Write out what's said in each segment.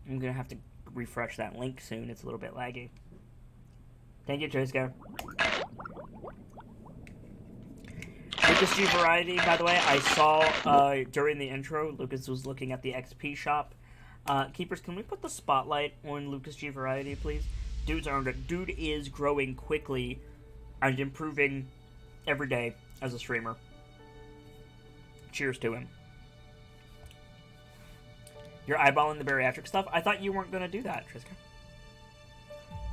I'm gonna have to refresh that link soon. It's a little bit laggy. Thank you, Tracer. Lucas G Variety, by the way, I saw during the intro, Lucas was looking at the XP shop. Keepers, can we put the spotlight on Lucas G Variety, please? Dude's earned it. Dude is growing quickly and improving every day as a streamer. Cheers to him. You're eyeballing the bariatric stuff? I thought you weren't going to do that, Triska.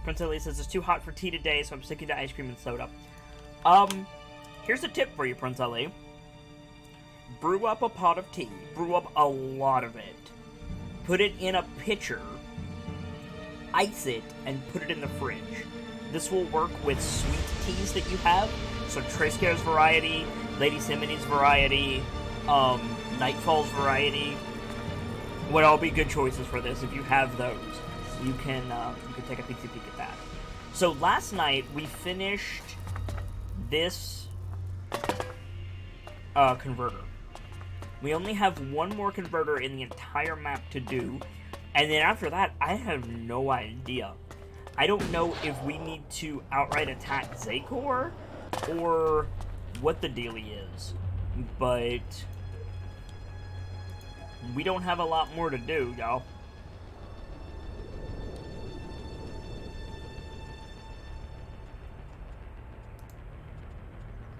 Prince Ellie says, it's too hot for tea today, so I'm sticking to ice cream and soda. Here's a tip for you, Prince Ellie. Brew up a pot of tea. Brew up a lot of it. Put it in a pitcher. Ice it, and put it in the fridge. This will work with sweet teas that you have. So Triska's variety, Lady Simone's variety, Nightfall's variety would all be good choices for this. If you have those, you can take a peek at that. So last night we finished this converter. We only have one more converter in the entire map to do, and then after that, I have no idea. I don't know if we need to outright attack Zakor or what the dealie is, but we don't have a lot more to do, y'all.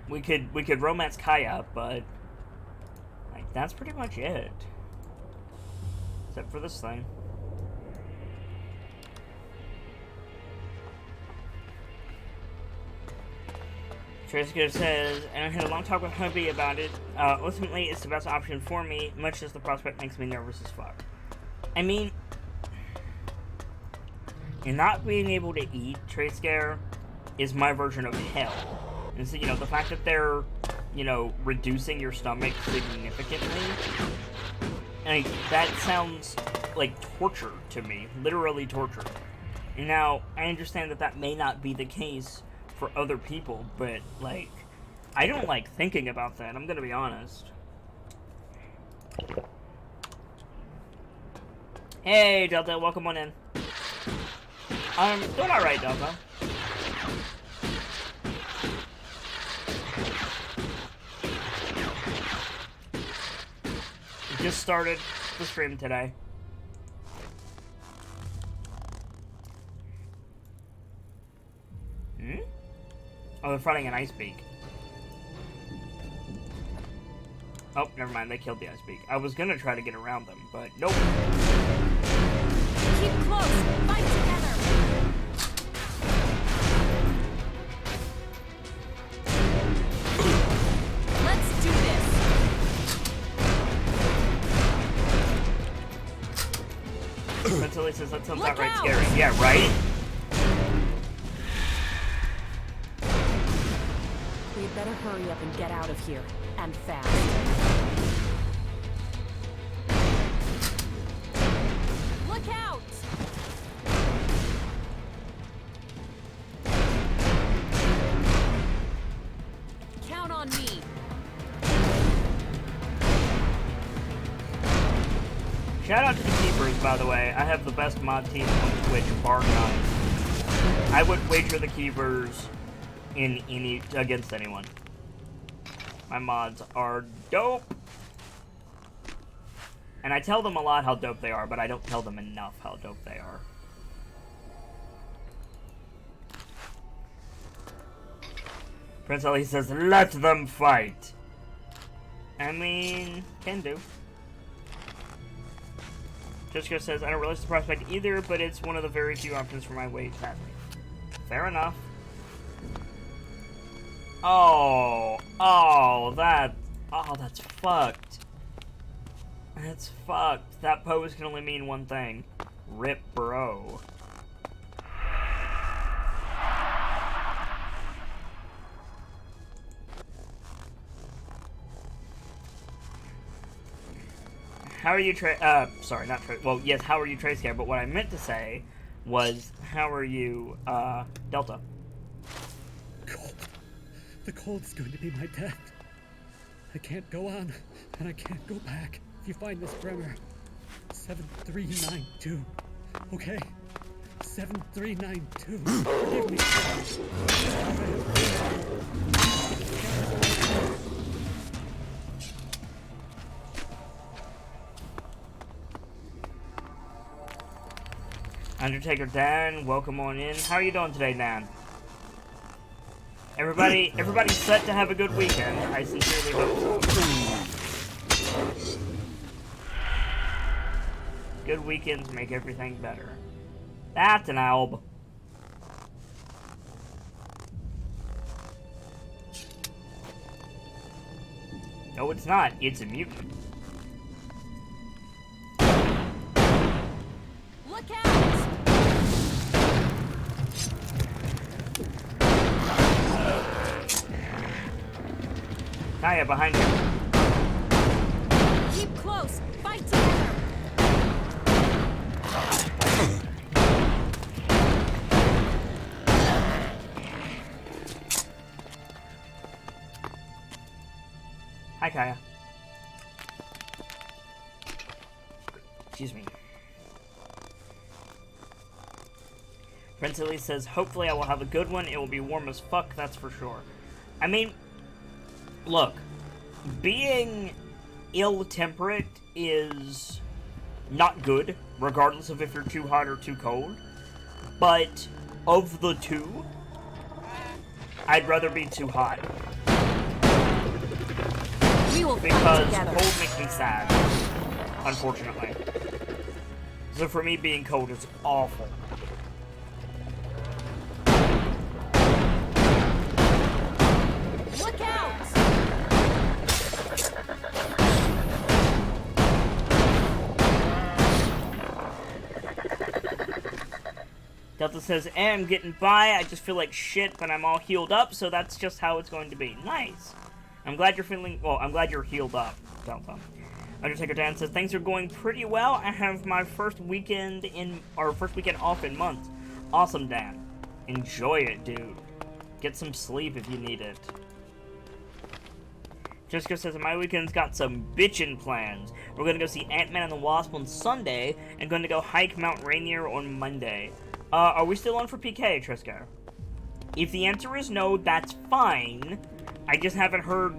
We could romance Kaya, but like that's pretty much it. Except for this thing. Triska says, and I had a long talk with hubby about it. Ultimately, it's the best option for me, much as the prospect makes me nervous as fuck. I mean, and not being able to eat, Triska, is my version of hell. And so, you know, the fact that they're, you know, reducing your stomach significantly, like, that sounds like torture to me. Literally torture. And now, I understand that that may not be the case for other people, but, like, I don't like thinking about that, I'm gonna be honest. Hey, Delta, welcome on in. Doing alright, Delta. Just started the stream today. Oh, they're fighting an ice beak. Oh, never mind. They killed the ice beak. I was gonna try to get around them, but nope. Keep close. Fight together. Let's do this. Mentally says that sounds outright scary. Yeah, right? We better hurry up and get out of here. And fast. Look out! Count on me. Shout out to the Keepers, by the way. I have the best mod team on Twitch, bar none. I would wager the Keepers in against anyone. My mods are dope. And I tell them a lot how dope they are, but I don't tell them enough how dope they are. Prince Ali says, let them fight. I mean, can do. Jessica says, I don't relish the prospect either, but it's one of the very few options for my weight family. Fair enough. Oh, that's fucked. That's fucked. That pose can only mean one thing. Rip, bro. How are you sorry, not well, yes, how are you Trace here, but what I meant to say was, how are you, Delta? Cold. The cold is going to be my death. I can't go on, and I can't go back. If you find this Bremer, 7392. Okay? 7392. Forgive me. Undertaker Dan, welcome on in. How are you doing today, Dan? Everybody's set to have a good weekend. I sincerely hope so. Good weekends make everything better. That's an alb. No, it's not. It's a mutant. Look out! Kaya, behind you. Keep close. Fight together. Hi, Kaya. Excuse me. Prince Elise says, hopefully I will have a good one. It will be warm as fuck, that's for sure. I mean, look, being ill-temperate is not good, regardless of if you're too hot or too cold. But of the two, I'd rather be too hot. We will fight Because together. cold makes me sad, unfortunately. So for me, being cold is awful. Look out! Delta says, I'm getting by, I just feel like shit, but I'm all healed up, so that's just how it's going to be. Nice. I'm glad you're feeling, well, I'm glad you're healed up, Delta. Undertaker Dan says, things are going pretty well. I have my first weekend off in months. Awesome, Dan. Enjoy it, dude. Get some sleep if you need it. Jessica says, my weekend's got some bitchin' plans. We're gonna go see Ant-Man and the Wasp on Sunday, and going to go hike Mount Rainier on Monday. Are we still on for PK, Triska? If the answer is no, that's fine. I just haven't heard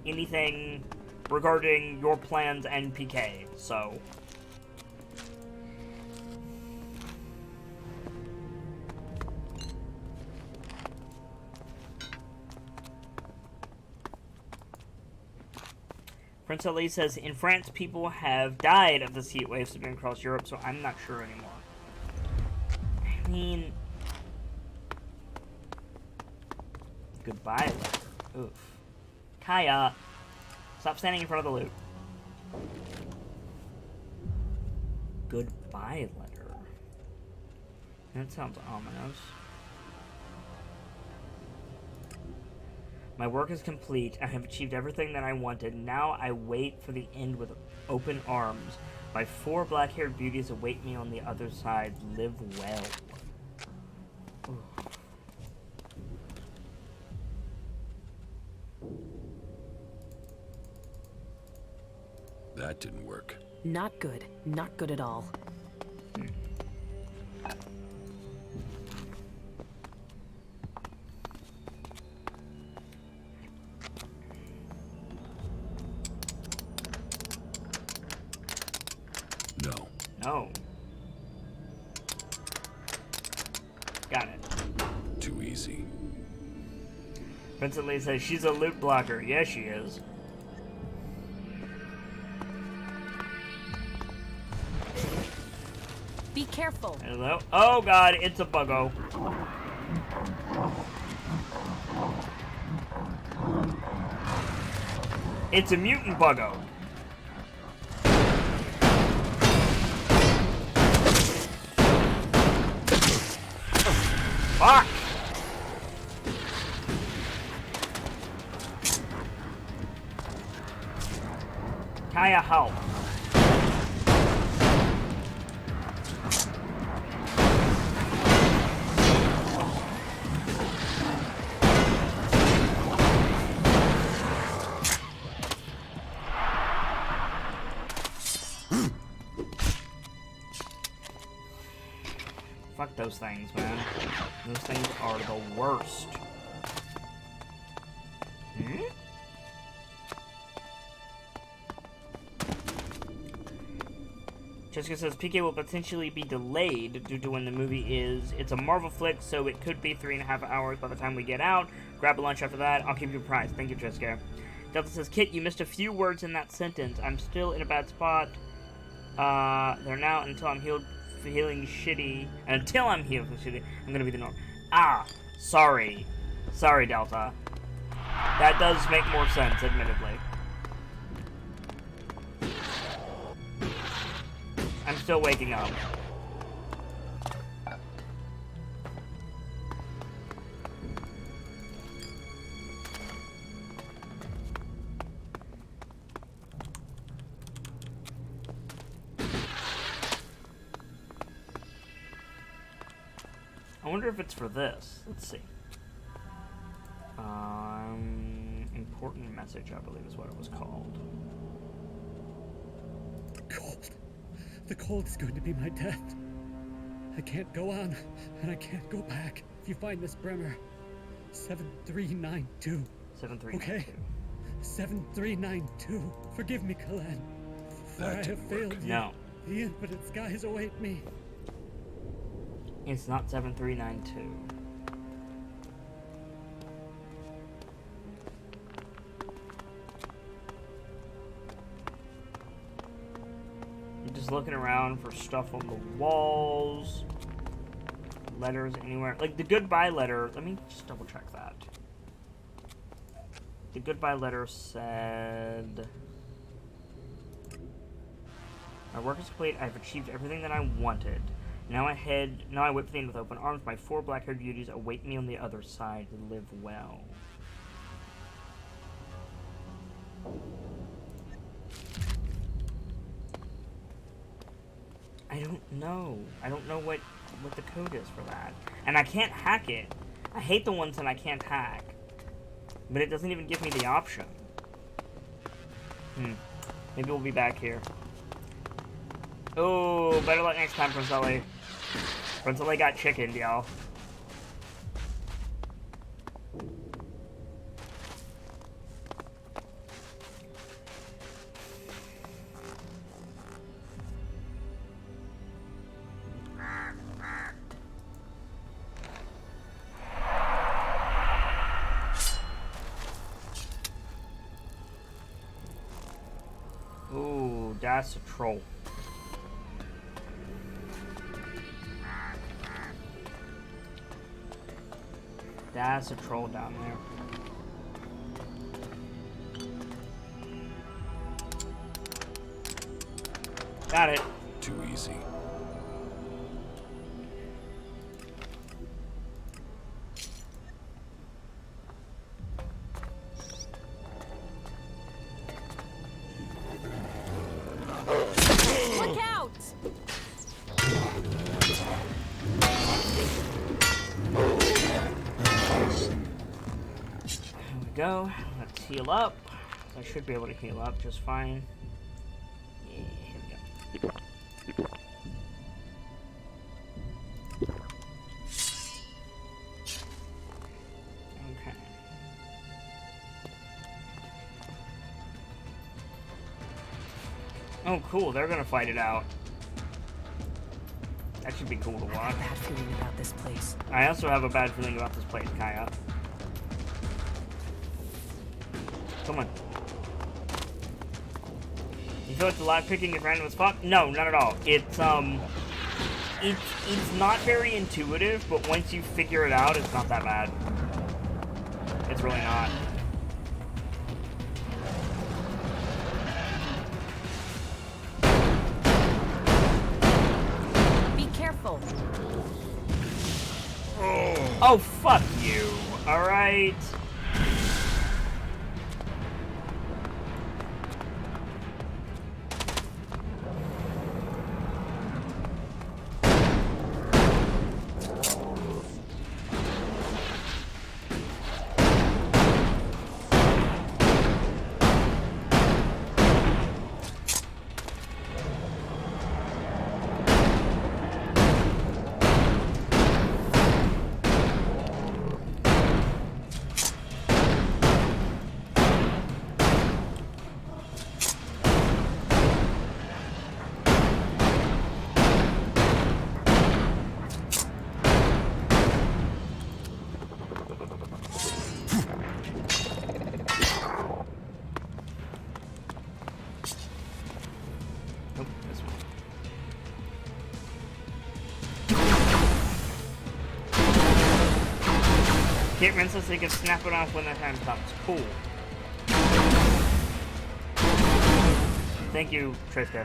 anything regarding your plans and PK, so... Prince Ali says, in France, people have died of this heat wave sweeping across Europe, so I'm not sure anymore. I mean... Goodbye. Oof. Kaya! Stop standing in front of the loot. Goodbye letter. That sounds ominous. My work is complete. I have achieved everything that I wanted. Now I wait for the end with open arms. My 4 black-haired beauties await me on the other side. Live well. Ooh. That didn't work. Not good. Not good at all. No. No. Got it. Too easy. Prince Lee says she's a loot blocker. Yes, she is. Be careful. Hello? Oh god, it's a buggo. It's a mutant buggo. Fuck! Kaya, help. Fuck those things, man. Those things are the worst. Hmm? Jessica says PK will potentially be delayed due to when the movie is. It's a Marvel flick, so it could be 3.5 hours by the time we get out. Grab a lunch after that. I'll keep you apprised. Thank you, Jessica. Delta says, Kit, you missed a few words in that sentence. I'm still in a bad spot. They're now until I'm feeling shitty. And until I'm healed from shitty, I'm gonna be the norm. Ah, sorry. Sorry, Delta. That does make more sense, admittedly. I'm still waking up. I wonder if it's for this. Let's see. Important message, I believe is what it was called. Cold. The cold is going to be my death. I can't go on, and I can't go back. If you find this Bremer, 7392. 7392. Okay? 7392. Forgive me, Kalan. For I have failed you. No. The infinite skies await me. It's not 7392. I'm just looking around for stuff on the walls. Letters anywhere. Like the goodbye letter. Let me just double check that. The goodbye letter said, my work is complete. I've achieved everything that I wanted. Now I wait for the end with open arms. My 4 black-haired beauties await me on the other side to live well. I don't know. I don't know what the code is for that. And I can't hack it. I hate the ones that I can't hack. But it doesn't even give me the option. Maybe we'll be back here. Oh, better luck next time, Prince Ellie. Prince Ellie got chickened, y'all. Ooh, that's a troll. That's a troll down there. Got it. Too easy. Look out! There we go. Let's heal up. I should be able to heal up just fine. Yeah, here we go. Okay. Oh, cool. They're gonna fight it out. That should be cool to I watch. have a bad feeling about this place. I also have a bad feeling about this place, Kaya. Come on. You feel like the lock picking is random as fuck? No, not at all. It's not very intuitive, but once you figure it out, it's not that bad. It's really not. Be careful. Oh, fuck you. Alright. Kit rinse so you can snap it off when the time comes. Cool. Thank you, Triska.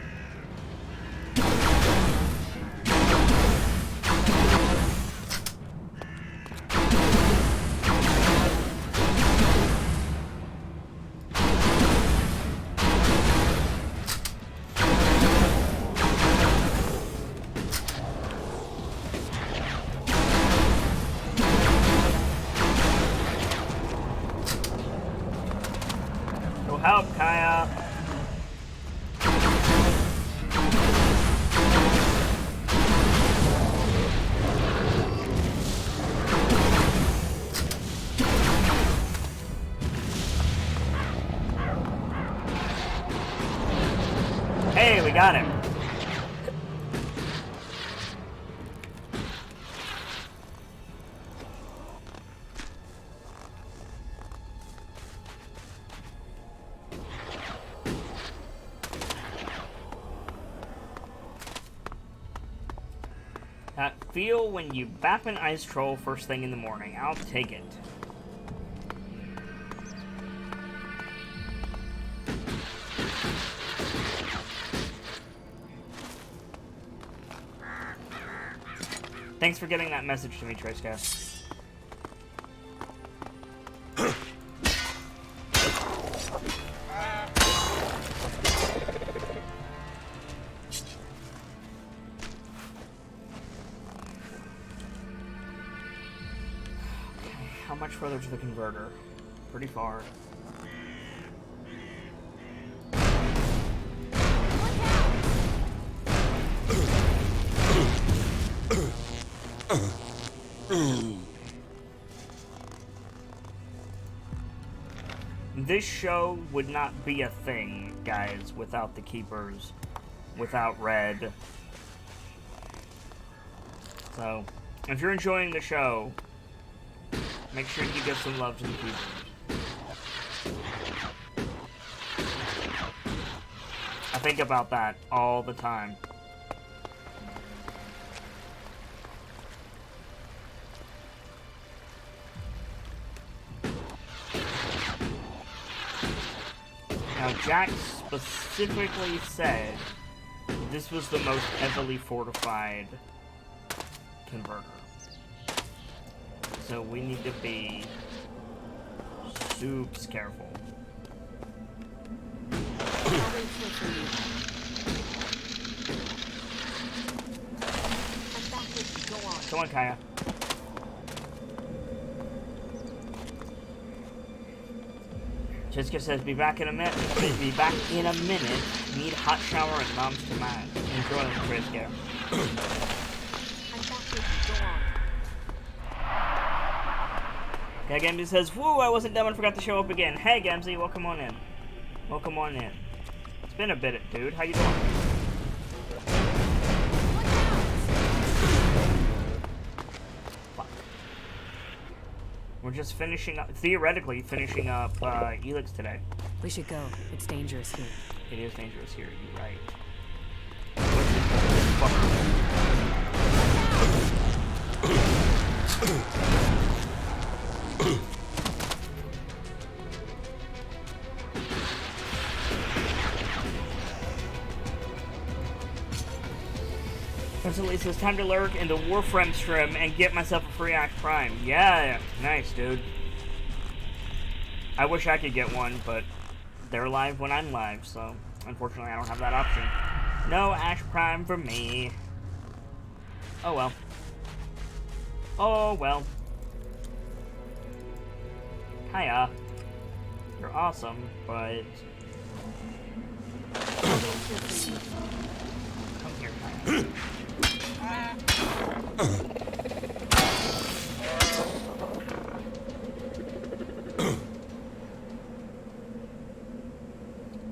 Go help, Kaya. Hey, we got him. That feel when you bap an ice troll first thing in the morning. I'll take it. Thanks for getting that message to me, Triska. How much further to the converter? Pretty far. This show would not be a thing, guys, without the Keepers, without Red. So, if you're enjoying the show, make sure you give some love to the Keepers. I think about that all the time. Now, Jack specifically said this was the most heavily fortified converter. So we need to be super careful. Come on, Kaya. Jessica says, be back in a minute. Be back in a minute. Need a hot shower and mom's command. Enjoy the Jessica. Yeah, Gamsey says, woo, I wasn't dumb and forgot to show up again. Hey, Gamsey, welcome on in. Welcome on in. It's been a bit, dude. How you doing? Fuck. We're just finishing up, theoretically finishing up Elex today. We should go. It's dangerous here. It is dangerous here, you're right. Presently says time to lurk in the Warframe stream and get myself a free Axe Prime. Yeah, nice, dude. I wish I could get one, but they're live when I'm live, so unfortunately I don't have that option. No Axe Prime for me. Oh well. Oh well. Hiya. You're awesome, but come here, Hiya.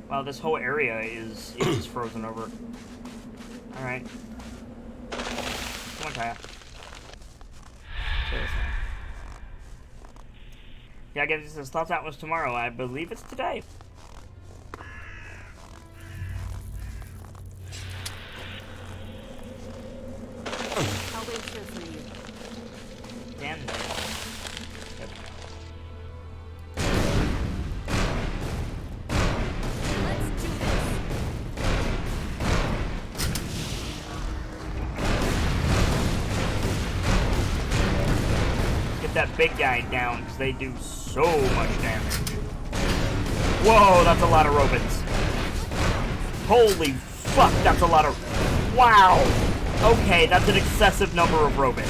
Wow, this whole area is frozen over. Alright. Come on, Kaya. Yeah, I guess it says thought that was tomorrow. I believe it's today. I'll wait here for you. Damn. Yep. that big guy down because they do so much damage. Whoa, that's a lot of robots. Holy fuck, that's a lot of... Wow! Okay, that's an excessive number of robots.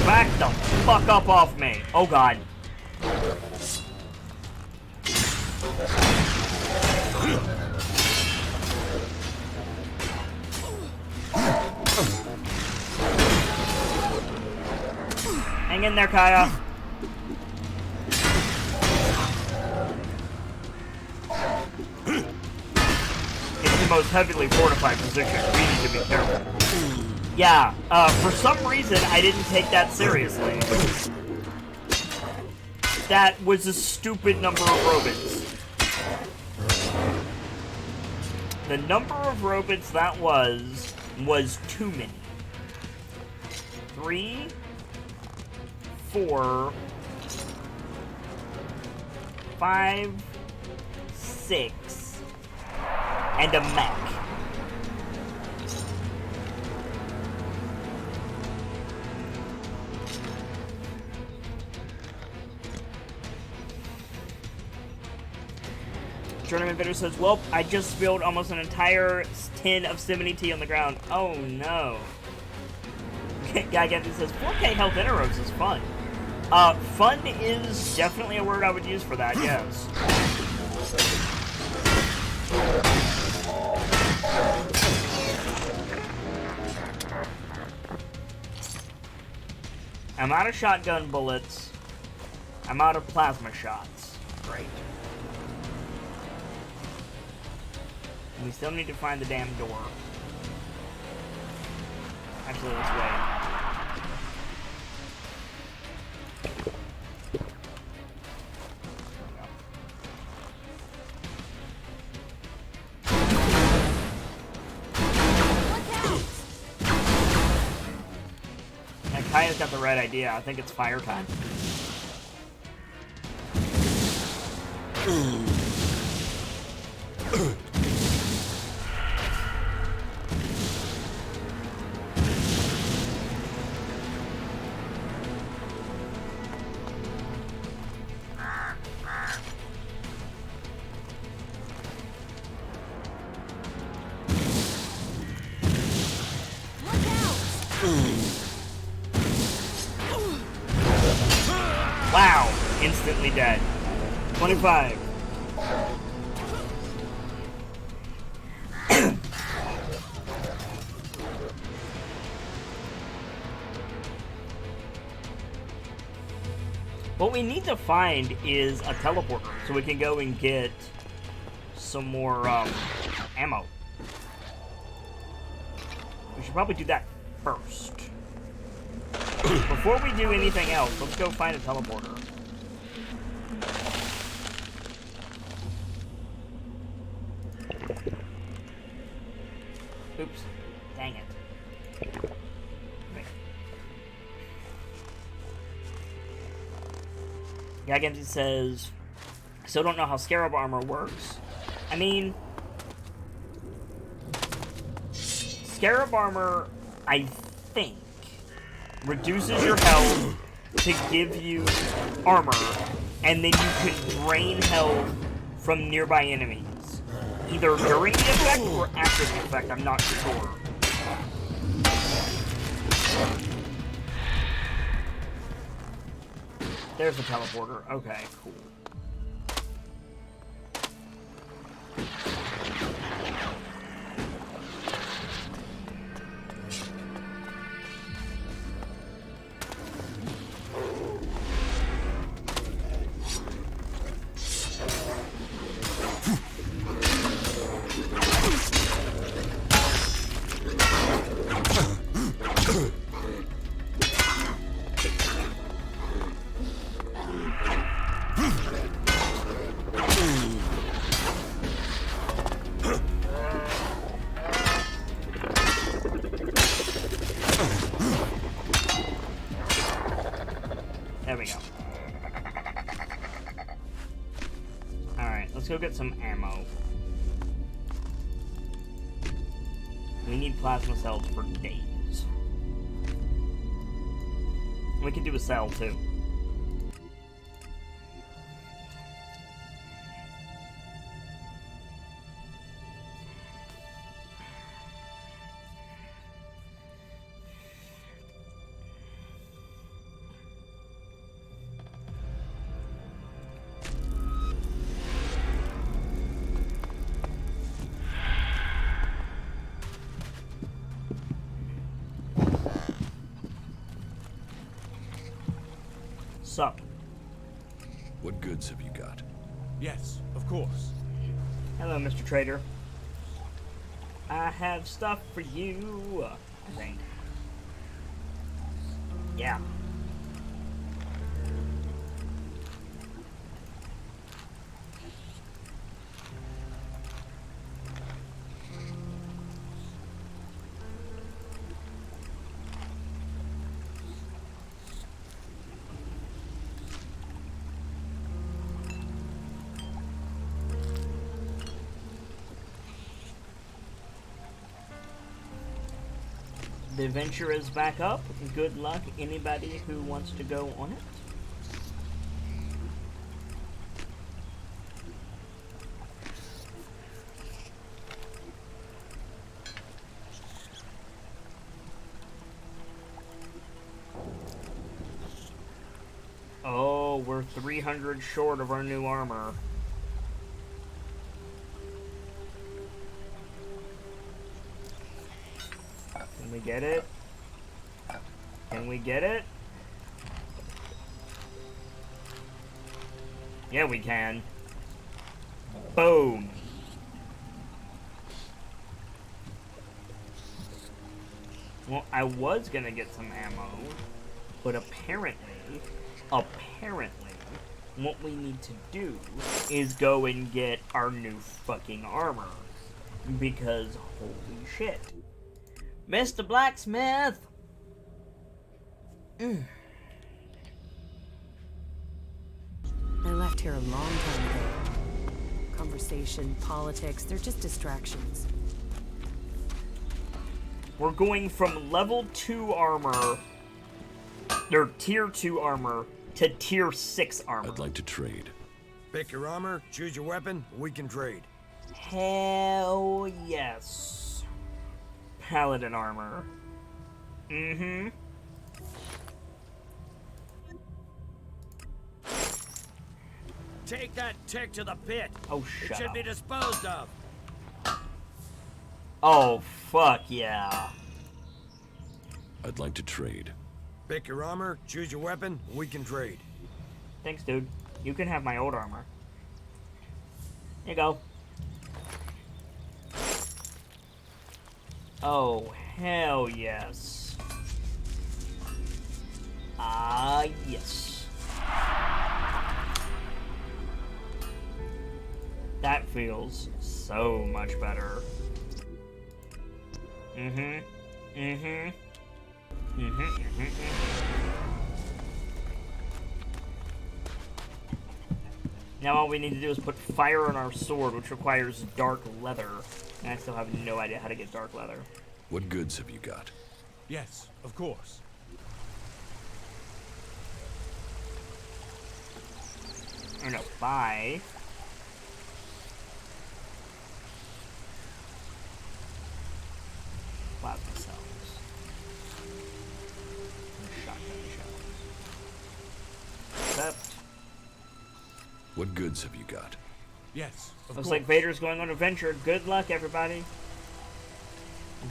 Back the fuck up off me. Oh god. Hang in there, Kaya. It's the most heavily fortified position. We need to be careful. Yeah, for some reason, I didn't take that seriously. That was a stupid number of robots. The number of robots that was too many. 3, 4, 5, 6, and a mech. Tournament Bitter says, well, I just spilled almost an entire tin of Simony tea on the ground. Oh no. Guy Gavin says, 4K health interrobes is fun. Fun is definitely a word I would use for that, yes. I'm out of shotgun bullets. I'm out of plasma shots. Great. We still need to find the damn door. Actually, let's wait. And Kaya's got the right idea. I think it's fire time. Wow, instantly dead. 25. What we need to find is a teleporter so we can go and get some more ammo. We should probably do that first. Before we do anything else, let's go find a teleporter. Oops. Dang it. Gagenzi says, I still don't know how Scarab armor works. I mean, Scarab armor, I think, reduces your health to give you armor, and then you can drain health from nearby enemies. Either during the effect or after the effect, I'm not sure. There's the teleporter. Okay, cool. There we go. Alright, let's go get some ammo. We need plasma cells for days. We can do a cell, too. Sup? What goods have you got? Yes, of course. Hello, Mr. Trader. I have stuff for you, I think. Yeah. The adventure is back up. Good luck, anybody who wants to go on it. Oh, we're 300 short of our new armor. Can we get it? Can we get it? Yeah, we can. Boom. Well, I was gonna get some ammo, but apparently, what we need to do is go and get our new fucking armor. Because, holy shit. Mr. Blacksmith! I left here a long time ago. Conversation, politics, they're just distractions. We're going from level 2 armor, or tier 2 armor, to tier 6 armor. I'd like to trade. Pick your armor, choose your weapon, we can trade. Hell yes. Paladin armor. Mm-hmm. Take that tick to the pit. Oh, It shut should up. be disposed of. Oh, fuck yeah. I'd like to trade. Pick your armor, choose your weapon, we can trade. Thanks, dude. You can have my old armor. Here you go. Oh, hell yes. Ah, yes. That feels so much better. Now all we need to do is put fire on our sword, which requires dark leather. And I still have no idea how to get dark leather. What goods have you got? Yes, of course. Or no, buy. Plasma cells. And shotgun shells. Except, What goods have you got? Yes, of looks course. like Vader's going on an adventure. Good luck, everybody.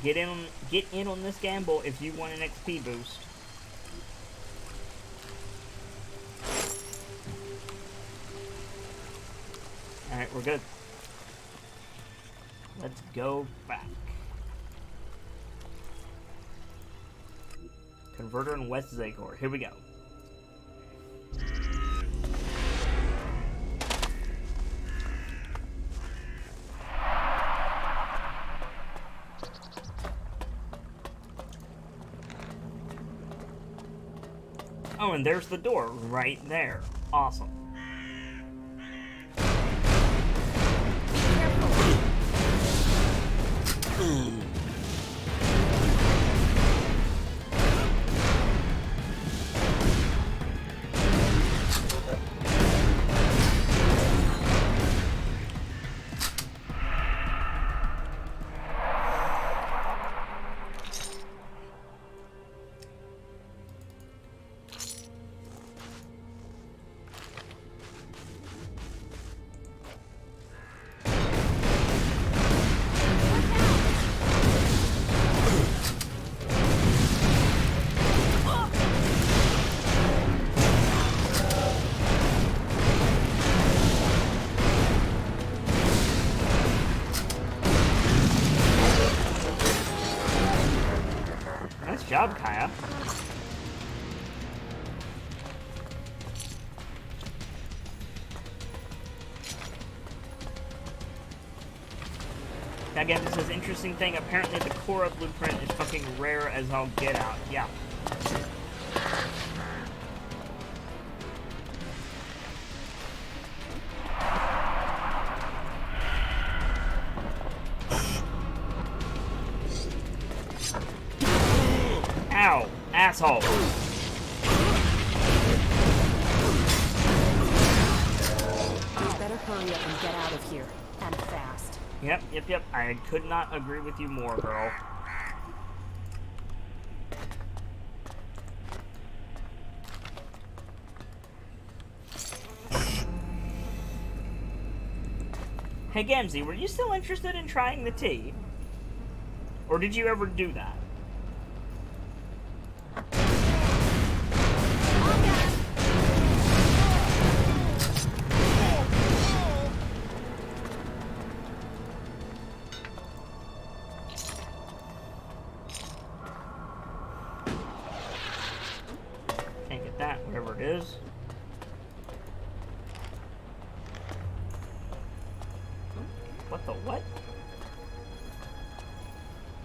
Get in on this gamble if you want an XP boost. Alright, we're good. Let's go back. Converter in West Zagor. Here we go. Oh, and there's the door right there. Awesome. job, Kaya. Again, this is interesting thing. Apparently, the Korra blueprint is fucking rare as all get out. Yeah. Ow, asshole. We better hurry up and get out of here. And fast. Yep. I could not agree with you more, girl. Hey, Gamzee, were you still interested in trying the tea? Or did you ever do that? Can't get that, whatever it is. What the what?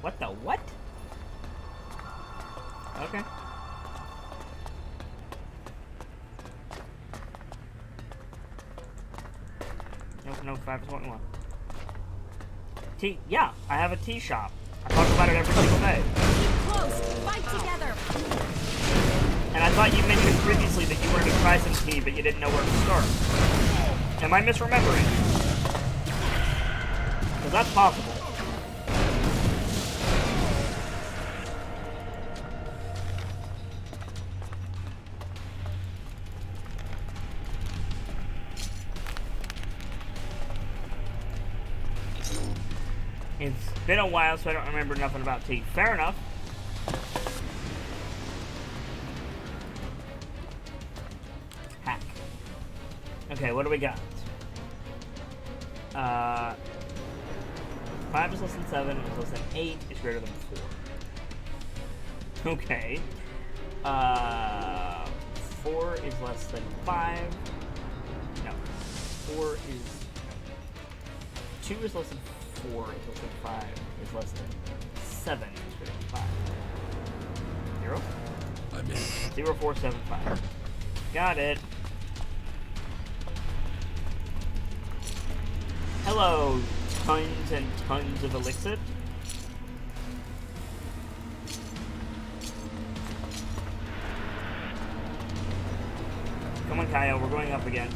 What the what? Okay. No, 5 is what we want. Tea, yeah, I have a tea shop. I talk about it every single day. Close! Fight together! And I thought you mentioned previously that you wanted to try some tea, but you didn't know where to start. Am I misremembering? Because that's possible. It's been a while, so I don't remember nothing about tea. Fair enough. Hack. Okay, what do we got? 5 is less than 7, is less than 8, is greater than 4. Okay. 4 is less than 5. No. 4 is... 2 is less than 4, is less than 5, is less than 7, is greater than 5. 0? I'm in. 0, 4, 7, 5. Got it. Hello, tons and tons of elixir. Come on, Kyle, we're going up again.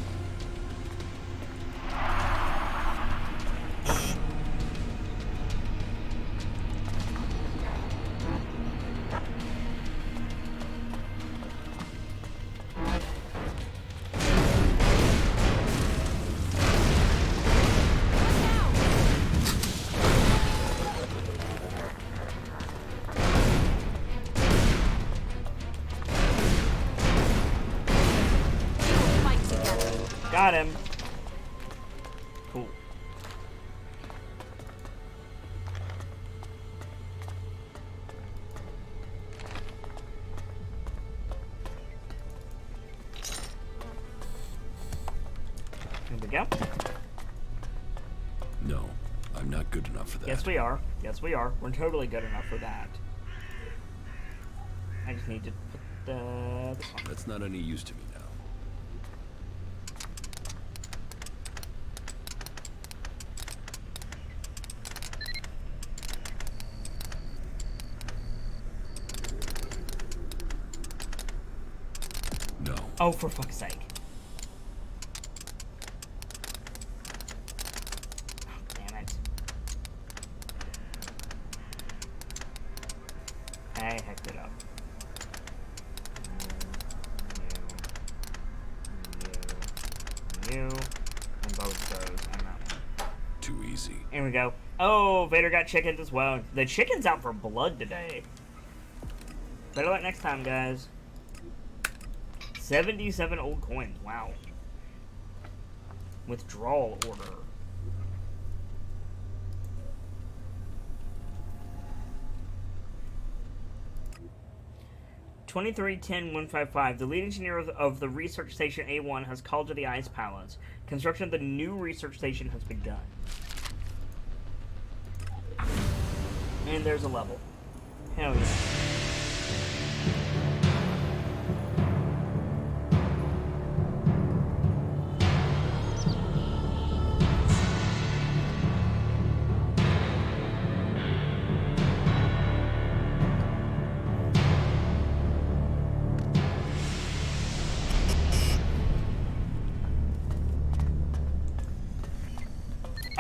Got him. Cool. Here we go. No, I'm not good enough for that. Yes, we are. Yes, we are. We're totally good enough for that. I just need to put this on. That's not any use to me now. No. Oh, for fuck's sake. Oh, damn it. I hecked it up. You. And both those. I'm out. Too easy. Here we go. Oh, Vader got chickens as well. The chicken's out for blood today. Better luck next time, guys. 77 old coins. Wow. Withdrawal order. 2310-155. The lead engineer of the research station A1 has called to the Ice Palace. Construction of the new research station has begun. And there's a level. Hell yeah.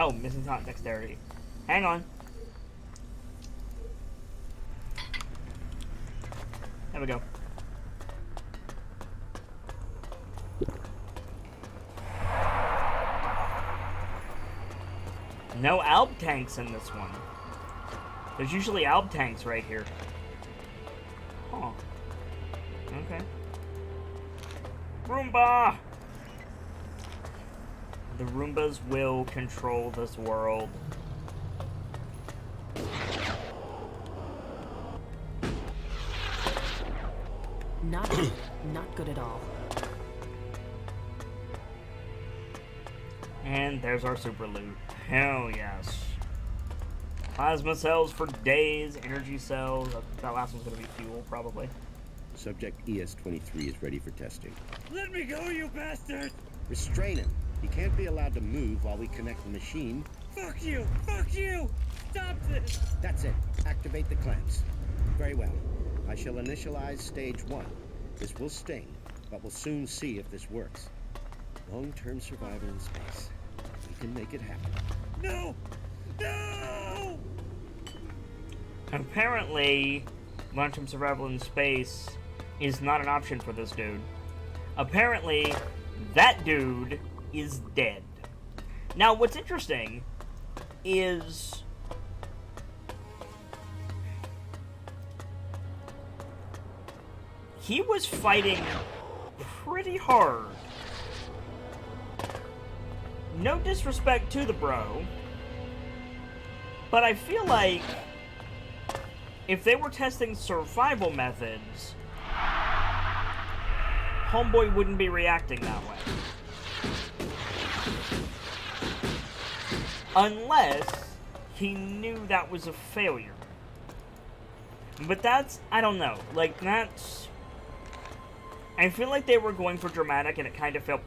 Oh, missing talent dexterity. Hang on. There we go. No alb tanks in this one. There's usually alb tanks right here. Huh. Okay. Roomba! The Roombas will control this world. Not good at all. And there's our super loot. Hell yes. Plasma cells for days, energy cells. That last one's gonna be fuel, probably. Subject ES-23 is ready for testing. Let me go, you bastard! Restrain him. He can't be allowed to move while we connect the machine. Fuck you! Fuck you! Stop this! That's it. Activate the clamps. Very well. I shall initialize stage 1. This will sting, but we'll soon see if this works. Long-term survival in space. We can make it happen. No! No! Apparently, long-term survival in space is not an option for this dude. Apparently, that dude is dead. Now, what's interesting is he was fighting pretty hard. No disrespect to the bro, but I feel like if they were testing survival methods, homeboy wouldn't be reacting that way. Unless he knew that was a failure. But that's, I don't know, like that's, I feel like they were going for dramatic and it kind of felt,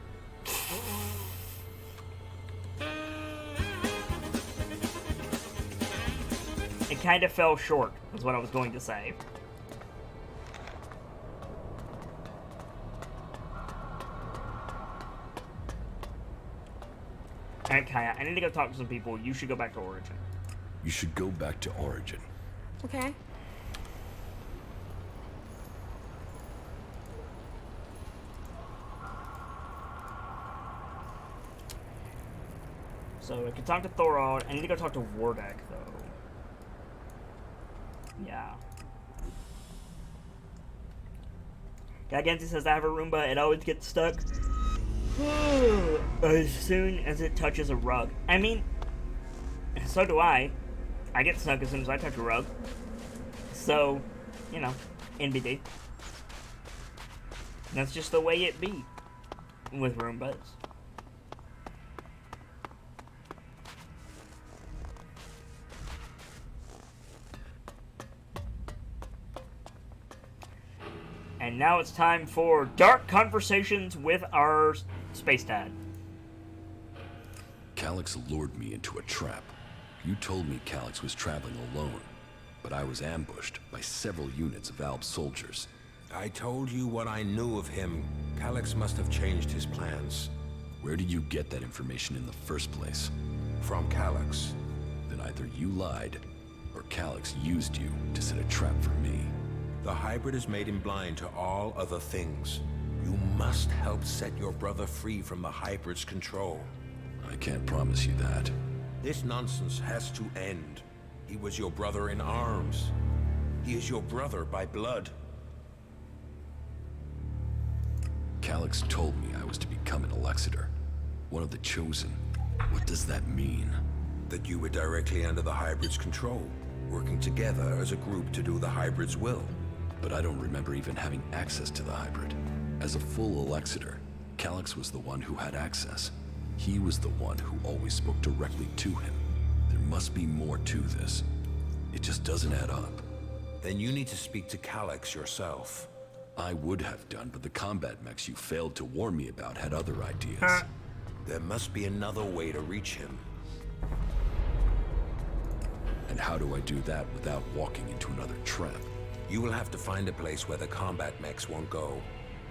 it kind of fell short, is what I was going to say. Alright, Kaya, I need to go talk to some people. You should go back to Origin. You should go back to Origin. Okay. So I can talk to Thorod. I need to go talk to Wardek, though. Yeah. Giganti says, I have a Roomba. It always gets stuck as soon as it touches a rug. I mean, so do I. I get stuck as soon as I touch a rug. So, you know, NBD. That's just the way it be with Roombas. And now it's time for dark conversations with our space dad. Calyx lured me into a trap. You told me Calyx was traveling alone, but I was ambushed by several units of Alb soldiers. I told you what I knew of him. Calyx must have changed his plans. Where did you get that information in the first place? From Calyx. Then either you lied, or Calyx used you to set a trap for me. The hybrid has made him blind to all other things. You must help set your brother free from the hybrid's control. I can't promise you that. This nonsense has to end. He was your brother in arms. He is your brother by blood. Calyx told me I was to become an Alexander, one of the chosen. What does that mean? That you were directly under the hybrid's control, working together as a group to do the hybrid's will. but I don't remember even having access to the hybrid. As a full Alexeter, Calyx was the one who had access. He was the one who always spoke directly to him. There must be more to this. It just doesn't add up. Then you need to speak to Calyx yourself. I would have done, but the combat mechs you failed to warn me about had other ideas. There must be another way to reach him. And how do I do that without walking into another trap? You will have to find a place where the combat mechs won't go.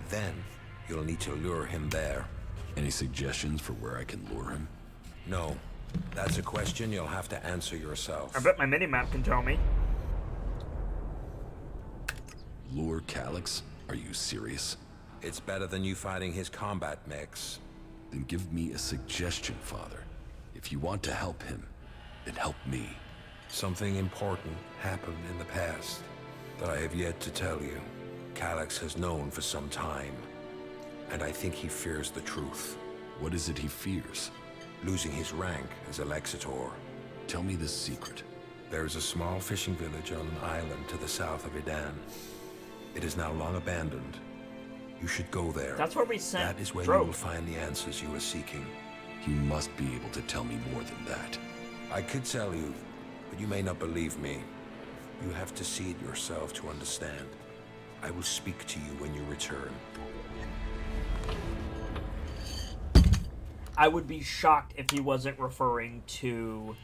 Then, you'll need to lure him there. Any suggestions for where I can lure him? No. That's a question you'll have to answer yourself. I bet my minimap can tell me. Lure Calyx? Are you serious? It's better than you fighting his combat mechs. Then give me a suggestion, Father. If you want to help him, then help me. Something important happened in the past that I have yet to tell you. Calyx has known for some time, and I think he fears the truth. What is it he fears? Losing his rank as Alexator. Tell me this secret. There is a small fishing village on an island to the south of Idan. It is now long abandoned. You should go there. That's where we sent That is where Drow. you will find the answers you are seeking. You must be able to tell me more than that. I could tell you, but you may not believe me. You have to see it yourself to understand. I will speak to you when you return. I would be shocked if he wasn't referring to...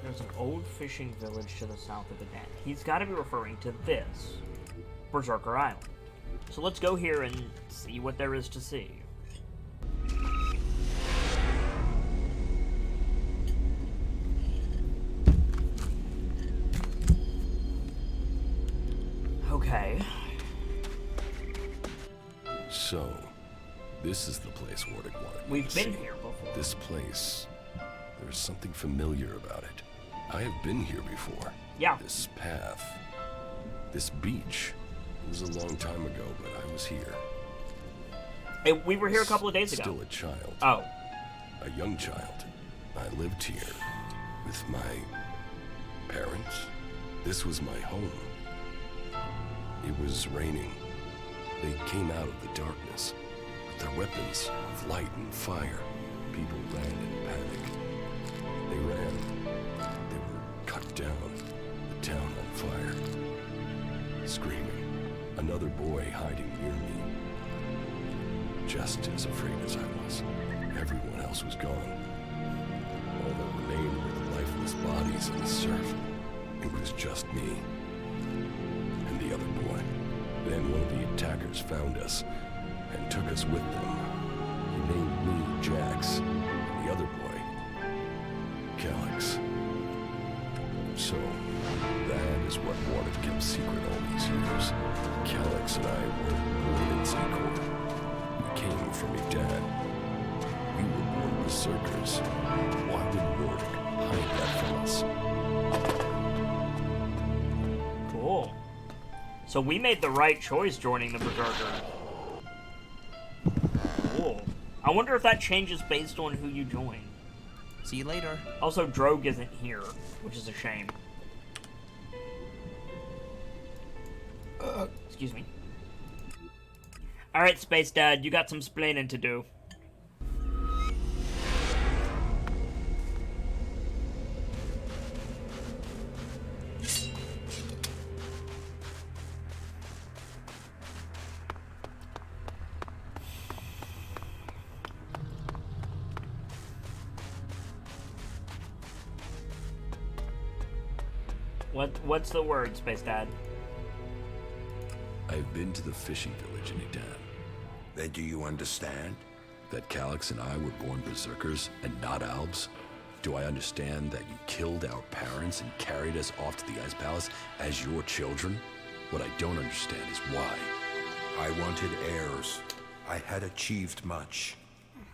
There's an old fishing village to the south of the net. He's got to be referring to this, Berserker Island. So let's go here and see what there is to see. Okay. So, this is the place Wardick wanted me We've to been see. here before. This place, there's something familiar about it. I have been here before. Yeah. This path, this beach. It was a long time ago, but I was here. Hey, we were here a couple of days ago. Still a child. Oh. A young child. I lived here with my parents. This was my home. It was raining. They came out of the darkness with their weapons of light and fire. People ran in panic. They ran. They were cut down. The town on fire. Screaming. Another boy hiding near me. Just as afraid as I was. Everyone else was gone. All that remained were the lifeless bodies in the surf. It was just me. And the other boy. Then one of the attackers found us and took us with them. He named me Jax, and the other boy, Calyx. So, that is what Wardick kept secret all these years. Calyx and I were born in Zacor. We came from Idan. We were born berserkers. Why would Wardick hide that from us? Cool. So we made the right choice joining the Berserker. Cool. I wonder if that changes based on who you join. See you later. Also, Drogue isn't here, which is a shame. Excuse me. Alright, Space Dad, you got some splaining to do. What's the word, Space Dad? I've been to the fishing village in Idan. Then do you understand? That Calyx and I were born berserkers and not Albs? Do I understand that you killed our parents and carried us off to the Ice Palace as your children? What I don't understand is why. I wanted heirs. I had achieved much.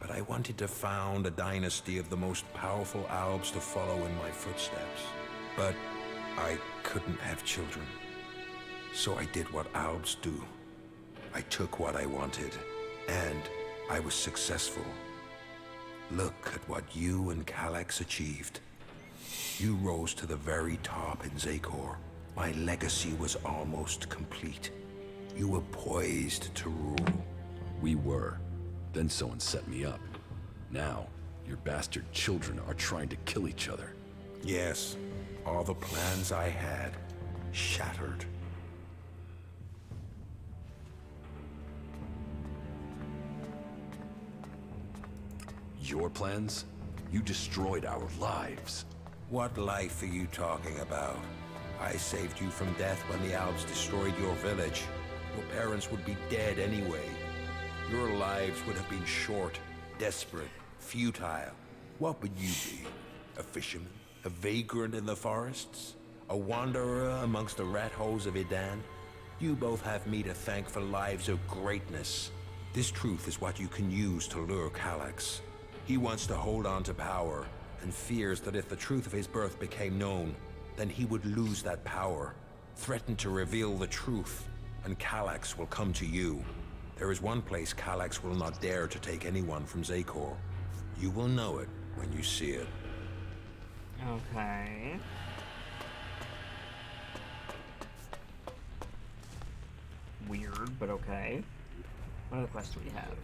but I wanted to found a dynasty of the most powerful Albs to follow in my footsteps. But I couldn't have children. So I did what Albs do. I took what I wanted, and I was successful. Look at what you and Calyx achieved. You rose to the very top in Zakor. My legacy was almost complete. You were poised to rule. We were. Then someone set me up. Now, your bastard children are trying to kill each other. Yes, all the plans I had shattered. Your plans? You destroyed our lives. What life are you talking about? I saved you from death when the Albs destroyed your village. Your parents would be dead anyway. Your lives would have been short, desperate, futile. What would you be? A fisherman? A vagrant in the forests? A wanderer amongst the rat holes of Idan? You both have me to thank for lives of greatness. This truth is what you can use to lure Calyx. He wants to hold on to power, and fears that if the truth of his birth became known, then he would lose that power. Threaten to reveal the truth, and Calyx will come to you. There is one place Calyx will not dare to take anyone from Zakor. You will know it when you see it. Okay. Weird, but okay. What other quests do we have?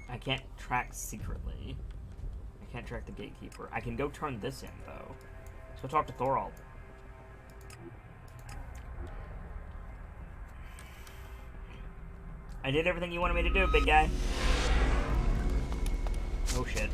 I can't track secretly. I can't track the gatekeeper. I can go turn this in, though. Let's go talk to Thorald. I did everything you wanted me to do, big guy. Oh, shit.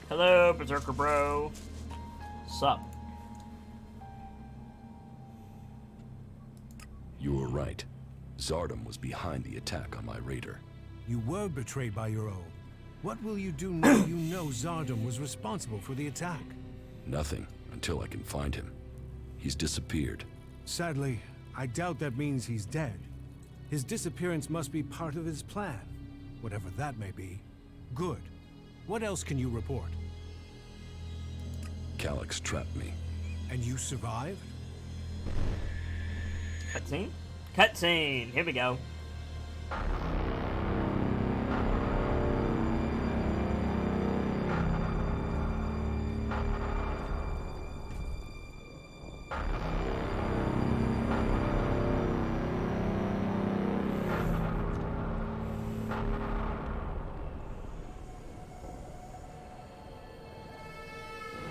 Hello, Berserker Bro. Sup? You were right. Zardom was behind the attack on my raider. You were betrayed by your own. What will you do now you know Zardom was responsible for the attack? Nothing, until I can find him. He's disappeared. Sadly, I doubt that means he's dead. His disappearance must be part of his plan, whatever that may be. Good. What else can you report? Calyx trapped me. And you survived? Cutscene? Cutscene! Here we go.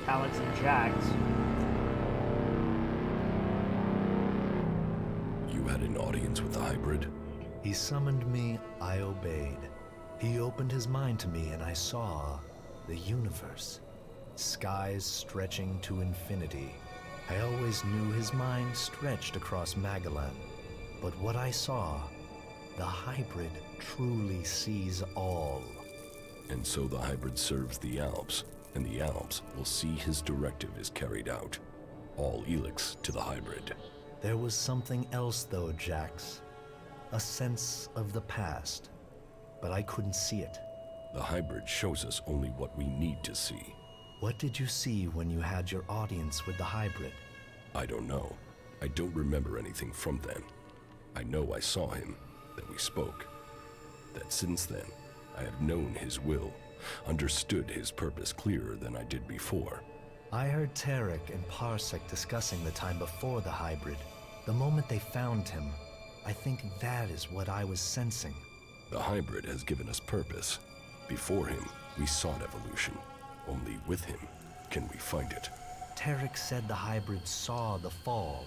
Calyx and Jax. You had an audience with the hybrid? He summoned me, I obeyed. He opened his mind to me and I saw the universe. Skies stretching to infinity. I always knew his mind stretched across Magellan. But what I saw, the hybrid truly sees all. And so the hybrid serves the Alps, and the Alps will see his directive is carried out. All Elex to the hybrid. There was something else though, Jax. A sense of the past. But I couldn't see it. The hybrid shows us only what we need to see. What did you see when you had your audience with the hybrid? I don't know. I don't remember anything from then. I know I saw him, that we spoke. That since then, I have known his will, understood his purpose clearer than I did before. I heard Tarek and Parsec discussing the time before the hybrid. The moment they found him, I think that is what I was sensing. The hybrid has given us purpose. Before him, we sought evolution. Only with him can we find it. Tarek said the hybrid saw the fall,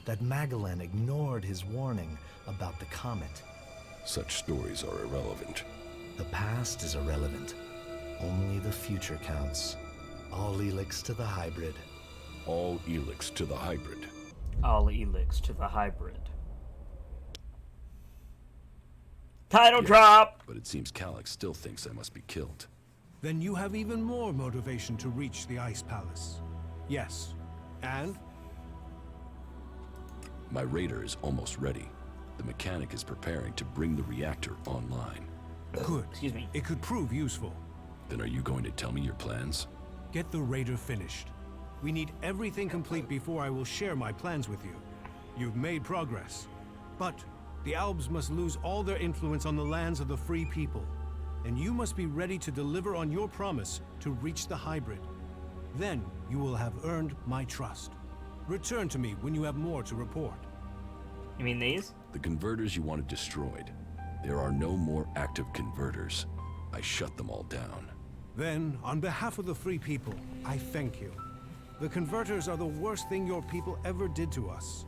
that Magellan ignored his warning about the comet. Such stories are irrelevant. The past is irrelevant. Only the future counts. All Elex to the hybrid. All Elex to the hybrid. All Elex to the hybrid. Title drop! But it seems Calyx still thinks I must be killed. Then you have even more motivation to reach the Ice Palace. Yes. And? My raider is almost ready. The mechanic is preparing to bring the reactor online. Good. Excuse me. It could prove useful. Then are you going to tell me your plans? Get the raider finished. We need everything complete before I will share my plans with you. You've made progress. But the Albs must lose all their influence on the lands of the free people. And you must be ready to deliver on your promise to reach the hybrid. Then you will have earned my trust. Return to me when you have more to report. You mean these? The converters you wanted destroyed. There are no more active converters. I shut them all down. Then, on behalf of the free people, I thank you. The converters are the worst thing your people ever did to us.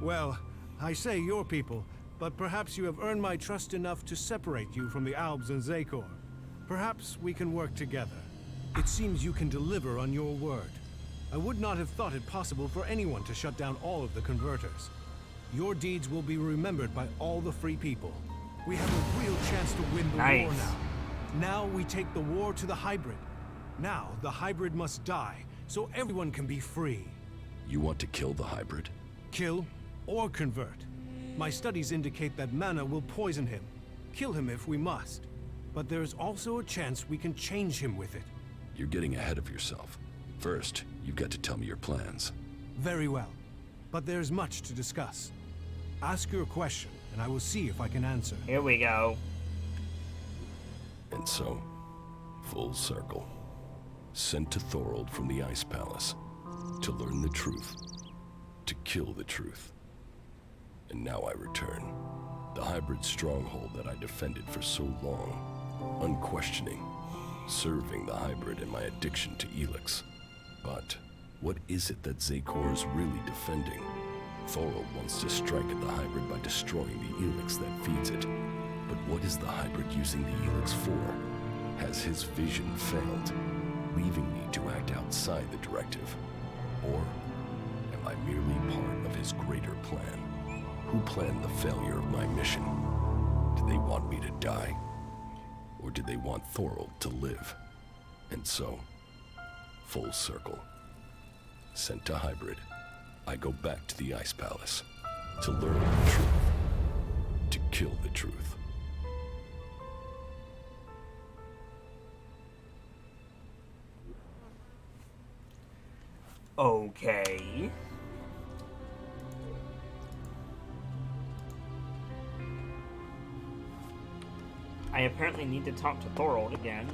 Well, I say your people, but perhaps you have earned my trust enough to separate you from the Albs and Zakor. Perhaps we can work together. It seems you can deliver on your word. I would not have thought it possible for anyone to shut down all of the converters. Your deeds will be remembered by all the free people. We have a real chance to win the war now. Now we take the war to the hybrid. Now the hybrid must die, so everyone can be free. You want to kill the hybrid? Kill or convert. My studies indicate that mana will poison him. Kill him if we must. But there is also a chance we can change him with it. You're getting ahead of yourself. First, you've got to tell me your plans. Very well. But there's much to discuss. Ask your question, and I will see if I can answer. Here we go. And so, full circle. Sent to Thorold from the Ice Palace. To learn the truth. To kill the truth. And now I return. The hybrid stronghold that I defended for so long. Unquestioning. Serving the hybrid and my addiction to Elex. But what is it that Zakor is really defending? Thorold wants to strike at the hybrid by destroying the Elex that feeds it. But what is the hybrid using the Elex for? Has his vision failed, leaving me to act outside the directive? Or am I merely part of his greater plan? Who planned the failure of my mission? Did they want me to die? Or did they want Thorold to live? And so, full circle. Sent to hybrid, I go back to the Ice Palace to learn the truth, to kill the truth. Okay. I apparently need to talk to Thorold again.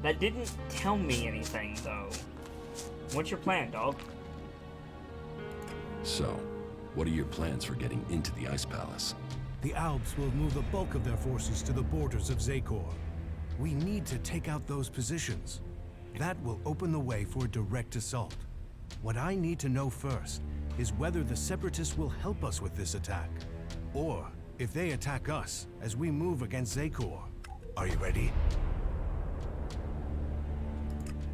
That didn't tell me anything, though. What's your plan, dog? So, what are your plans for getting into the Ice Palace? The Albs will move the bulk of their forces to the borders of Zakor. We need to take out those positions. That will open the way for a direct assault. What I need to know first is whether the Separatists will help us with this attack, or if they attack us as we move against Zakor. Are you ready?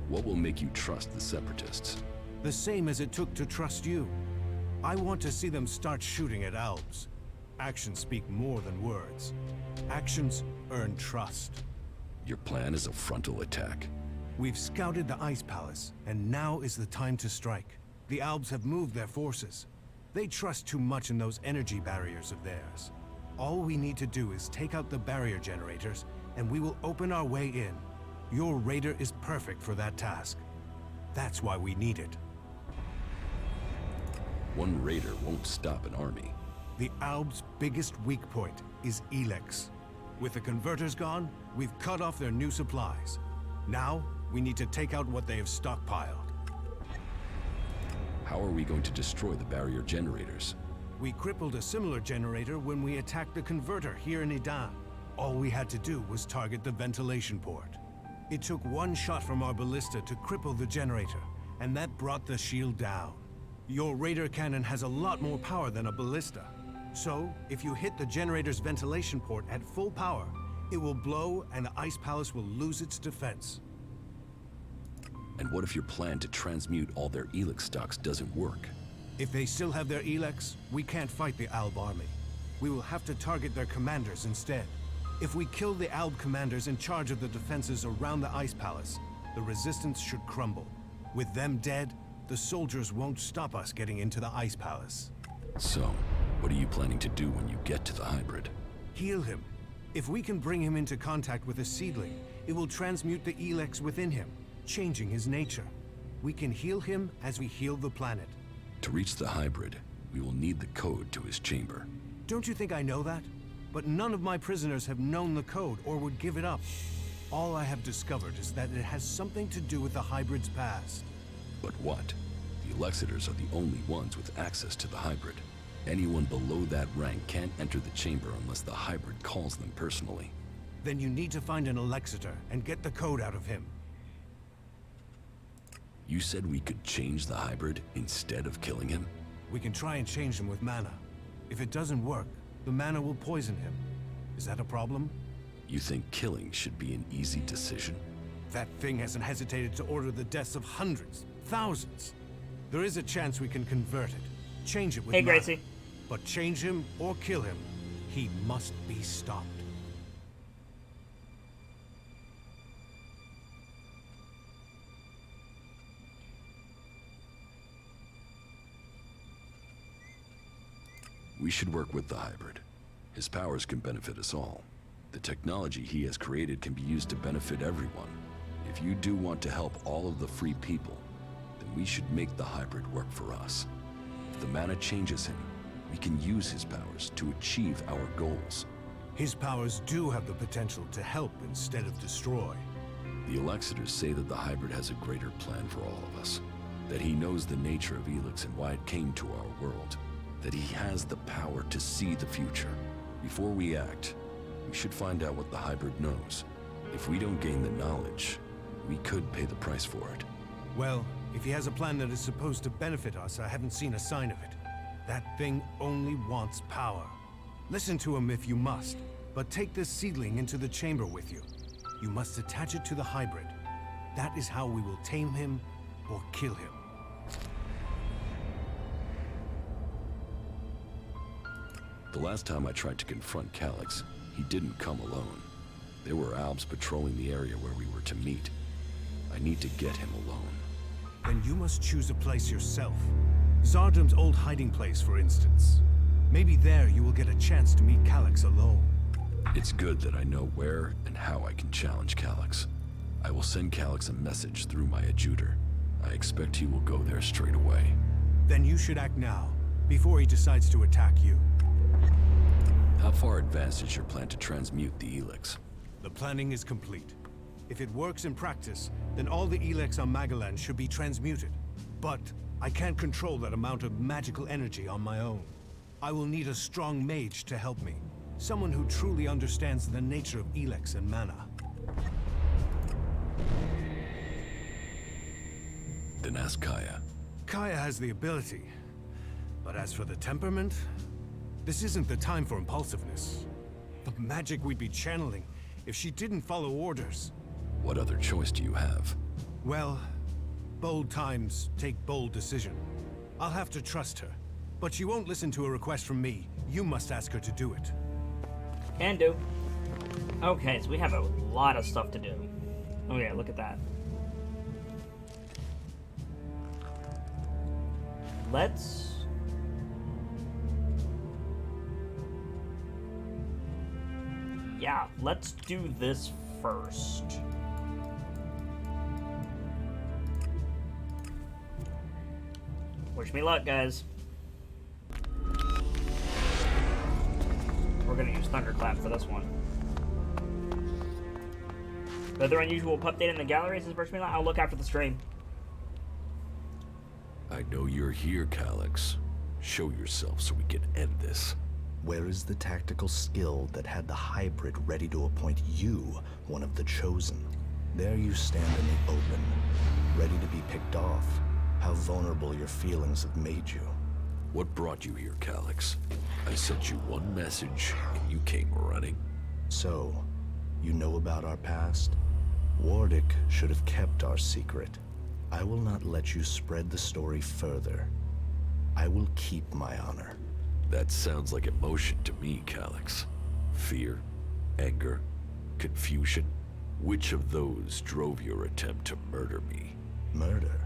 What will make you trust the Separatists? The same as it took to trust you. I want to see them start shooting at Albs. Actions speak more than words. Actions earn trust. Your plan is a frontal attack. We've scouted the Ice Palace, and now is the time to strike. The Albs have moved their forces. They trust too much in those energy barriers of theirs. All we need to do is take out the barrier generators, and we will open our way in. Your raider is perfect for that task. That's why we need it. One raider won't stop an army. The Albs' biggest weak point is Elex. With the converters gone, we've cut off their new supplies. Now, we need to take out what they have stockpiled. How are we going to destroy the barrier generators? We crippled a similar generator when we attacked the converter here in Idan. All we had to do was target the ventilation port. It took one shot from our ballista to cripple the generator, and that brought the shield down. Your radar cannon has a lot more power than a ballista. So, if you hit the generator's ventilation port at full power, it will blow and the Ice Palace will lose its defense. And what if your plan to transmute all their Elex stocks doesn't work? If they still have their Elex, we can't fight the Alb army. We will have to target their commanders instead. If we kill the Alb commanders in charge of the defenses around the Ice Palace, the resistance should crumble. With them dead, the soldiers won't stop us getting into the Ice Palace. So, what are you planning to do when you get to the hybrid? Heal him. If we can bring him into contact with a seedling, it will transmute the Elex within him, changing his nature. We can heal him as we heal the planet. To reach the hybrid, we will need the code to his chamber. Don't you think I know that? But none of my prisoners have known the code or would give it up. All I have discovered is that it has something to do with the hybrid's past. But what? The Alexiters are the only ones with access to the hybrid. Anyone below that rank can't enter the chamber unless the hybrid calls them personally. Then you need to find an Alexiter and get the code out of him. You said we could change the hybrid instead of killing him? We can try and change him with mana. If it doesn't work, the mana will poison him. Is that a problem? You think killing should be an easy decision? That thing hasn't hesitated to order the deaths of hundreds, thousands. There is a chance we can convert it. Change it with Hey, mana. Gracie. But change him or kill him, he must be stopped. We should work with the hybrid. His powers can benefit us all. The technology he has created can be used to benefit everyone. If you do want to help all of the free people, then we should make the hybrid work for us. If the mana changes him, we can use his powers to achieve our goals. His powers do have the potential to help instead of destroy. The Alexiters say that the hybrid has a greater plan for all of us. That he knows the nature of Elex and why it came to our world. That he has the power to see the future. Before we act, we should find out what the hybrid knows. If we don't gain the knowledge, we could pay the price for it. Well, if he has a plan that is supposed to benefit us, I haven't seen a sign of it. That thing only wants power. Listen to him if you must, but take this seedling into the chamber with you. You must attach it to the hybrid. That is how we will tame him or kill him. The last time I tried to confront Calyx, he didn't come alone. There were Albs patrolling the area where we were to meet. I need to get him alone. Then you must choose a place yourself. Zardum's old hiding place, for instance. Maybe there you will get a chance to meet Calyx alone. It's good that I know where and how I can challenge Calyx. I will send Calyx a message through my adjutor. I expect he will go there straight away. Then you should act now, before he decides to attack you. How far advanced is your plan to transmute the Elex? The planning is complete. If it works in practice, then all the Elex on Magaland should be transmuted. But I can't control that amount of magical energy on my own. I will need a strong mage to help me. Someone who truly understands the nature of Elex and mana. Then ask Kaya. Kaya has the ability. But as for the temperament, this isn't the time for impulsiveness. The magic we'd be channeling if she didn't follow orders. What other choice do you have? Well, bold times take bold decision. I'll have to trust her. But she won't listen to a request from me. You must ask her to do it. Can do. Okay, so we have a lot of stuff to do. Oh yeah, look at that. Let's do this first. Wish me luck, guys. We're gonna use Thunderclap for this one. Other unusual pup data in the gallery, says Wish me luck. I'll look after the stream. I know you're here, Calyx. Show yourself so we can end this. Where is the tactical skill that had the hybrid ready to appoint you one of the chosen? There you stand in the open, ready to be picked off. How vulnerable your feelings have made you. What brought you here, Calyx? I sent you one message, and you came running. So, you know about our past? Wardic should have kept our secret. I will not let you spread the story further. I will keep my honor. That sounds like emotion to me, Calyx. Fear, anger, confusion. Which of those drove your attempt to murder me? Murder?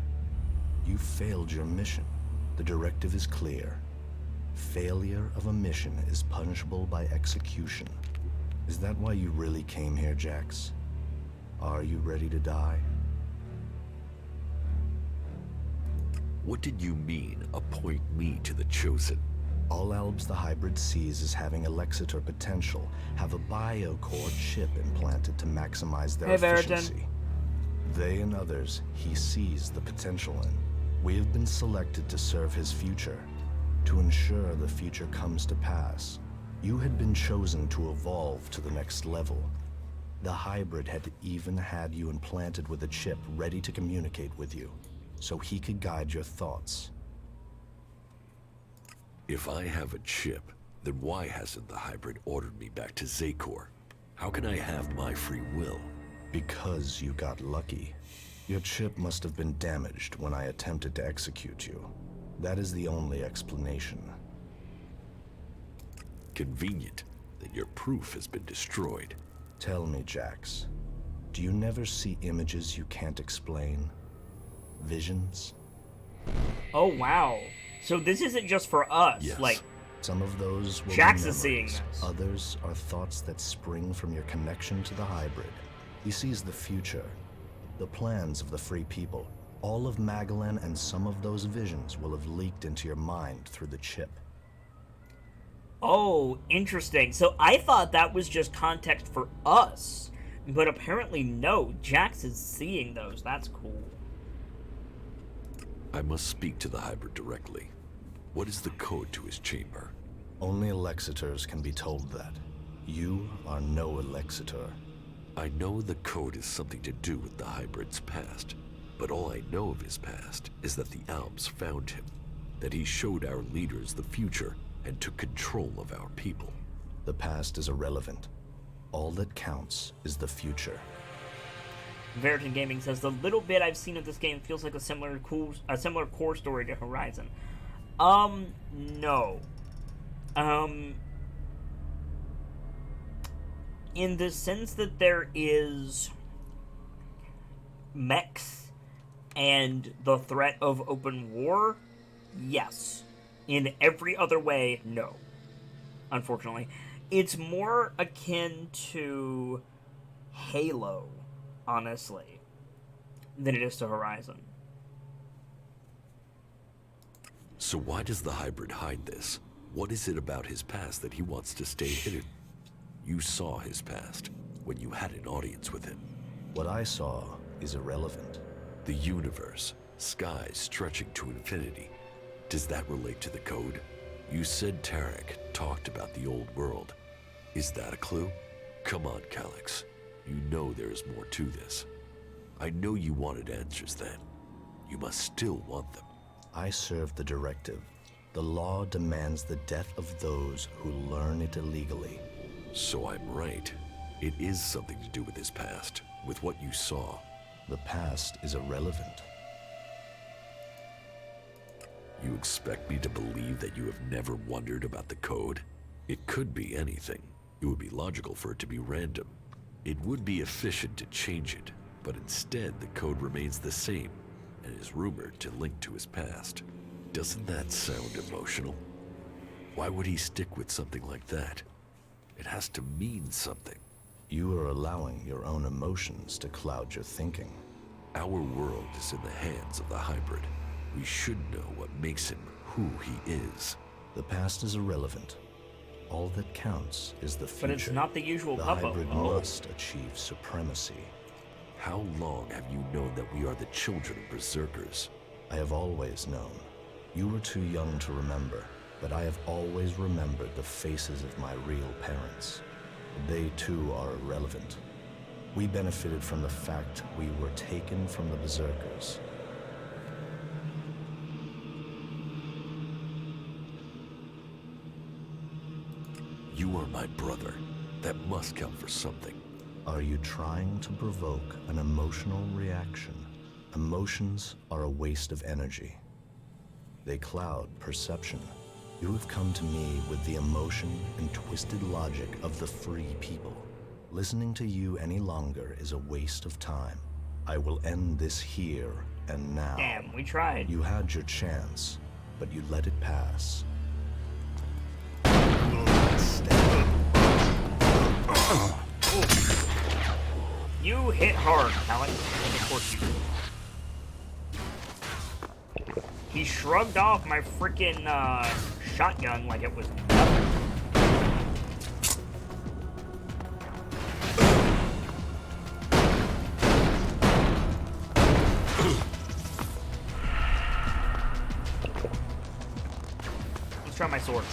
You failed your mission. The directive is clear. Failure of a mission is punishable by execution. Is that why you really came here, Jax? Are you ready to die? What did you mean, appoint me to the Chosen? All Albs the Hybrid sees as having Alexitor potential have a biocore chip implanted to maximize their efficiency. They and others he sees the potential in. We have been selected to serve his future, to ensure the future comes to pass. You had been chosen to evolve to the next level. The Hybrid had even had you implanted with a chip ready to communicate with you, so he could guide your thoughts. If I have a chip, then why hasn't the Hybrid ordered me back to Zakor? How can I have my free will? Because you got lucky. Your chip must have been damaged when I attempted to execute you. That is the only explanation. Convenient that your proof has been destroyed. Tell me, Jax, do you never see images you can't explain? Visions? Oh, wow. So this isn't just for us. Yes. Like, some of those will Jax be is seeing memories. this. Others are thoughts that spring from your connection to the Hybrid. He sees the future, the plans of the Free People. All of Magalan and some of those visions will have leaked into your mind through the chip. oh, interesting. So I thought that was just context for us. But apparently no, Jax is seeing those. That's cool. I must speak to the Hybrid directly. What is the code to his chamber? Only Alexitors can be told that. You are no Alexitor. I know the code has something to do with the Hybrid's past, but all I know of his past is that the Albs found him, that he showed our leaders the future and took control of our people. The past is irrelevant. All that counts is the future. Veritan Gaming says the little bit I've seen of this game feels like a similar core story to Horizon. No. In the sense that there is mechs and the threat of open war, yes. In every other way, no. Unfortunately. It's more akin to Halo, honestly, than it is to Horizon. So why does the Hybrid hide this? What is it about his past that he wants to stay hidden? You saw his past when you had an audience with him. What I saw is irrelevant. The universe, skies stretching to infinity. Does that relate to the code? You said Tarek talked about the old world. Is that a clue? Come on, Calyx. You know there is more to this. I know you wanted answers then. You must still want them. I serve the directive. The law demands the death of those who learn it illegally. So I'm right. It is something to do with his past, with what you saw. The past is irrelevant. You expect me to believe that you have never wondered about the code? It could be anything. It would be logical for it to be random. It would be efficient to change it, but instead the code remains the same and is rumored to link to his past. Doesn't that sound emotional? Why would he stick with something like that? It has to mean something. You are allowing your own emotions to cloud your thinking. Our world is in the hands of the Hybrid. We should know what makes him who he is. The past is irrelevant. All that counts is the future. But it's not the usual The Puppo. Hybrid must achieve supremacy. How long have you known that we are the children of Berserkers? I have always known. You were too young to remember, but I have always remembered the faces of my real parents. They too are irrelevant. We benefited from the fact we were taken from the Berserkers. You are my brother. That must count for something. Are you trying to provoke an emotional reaction? Emotions are a waste of energy. They cloud perception. You have come to me with the emotion and twisted logic of the free people. Listening to you any longer is a waste of time. I will end this here and now. Damn, we tried. You had your chance, but you let it pass. You hit hard, Alex. Of course you did. He shrugged off my freaking shotgun like it was nothing. Let's try my sword.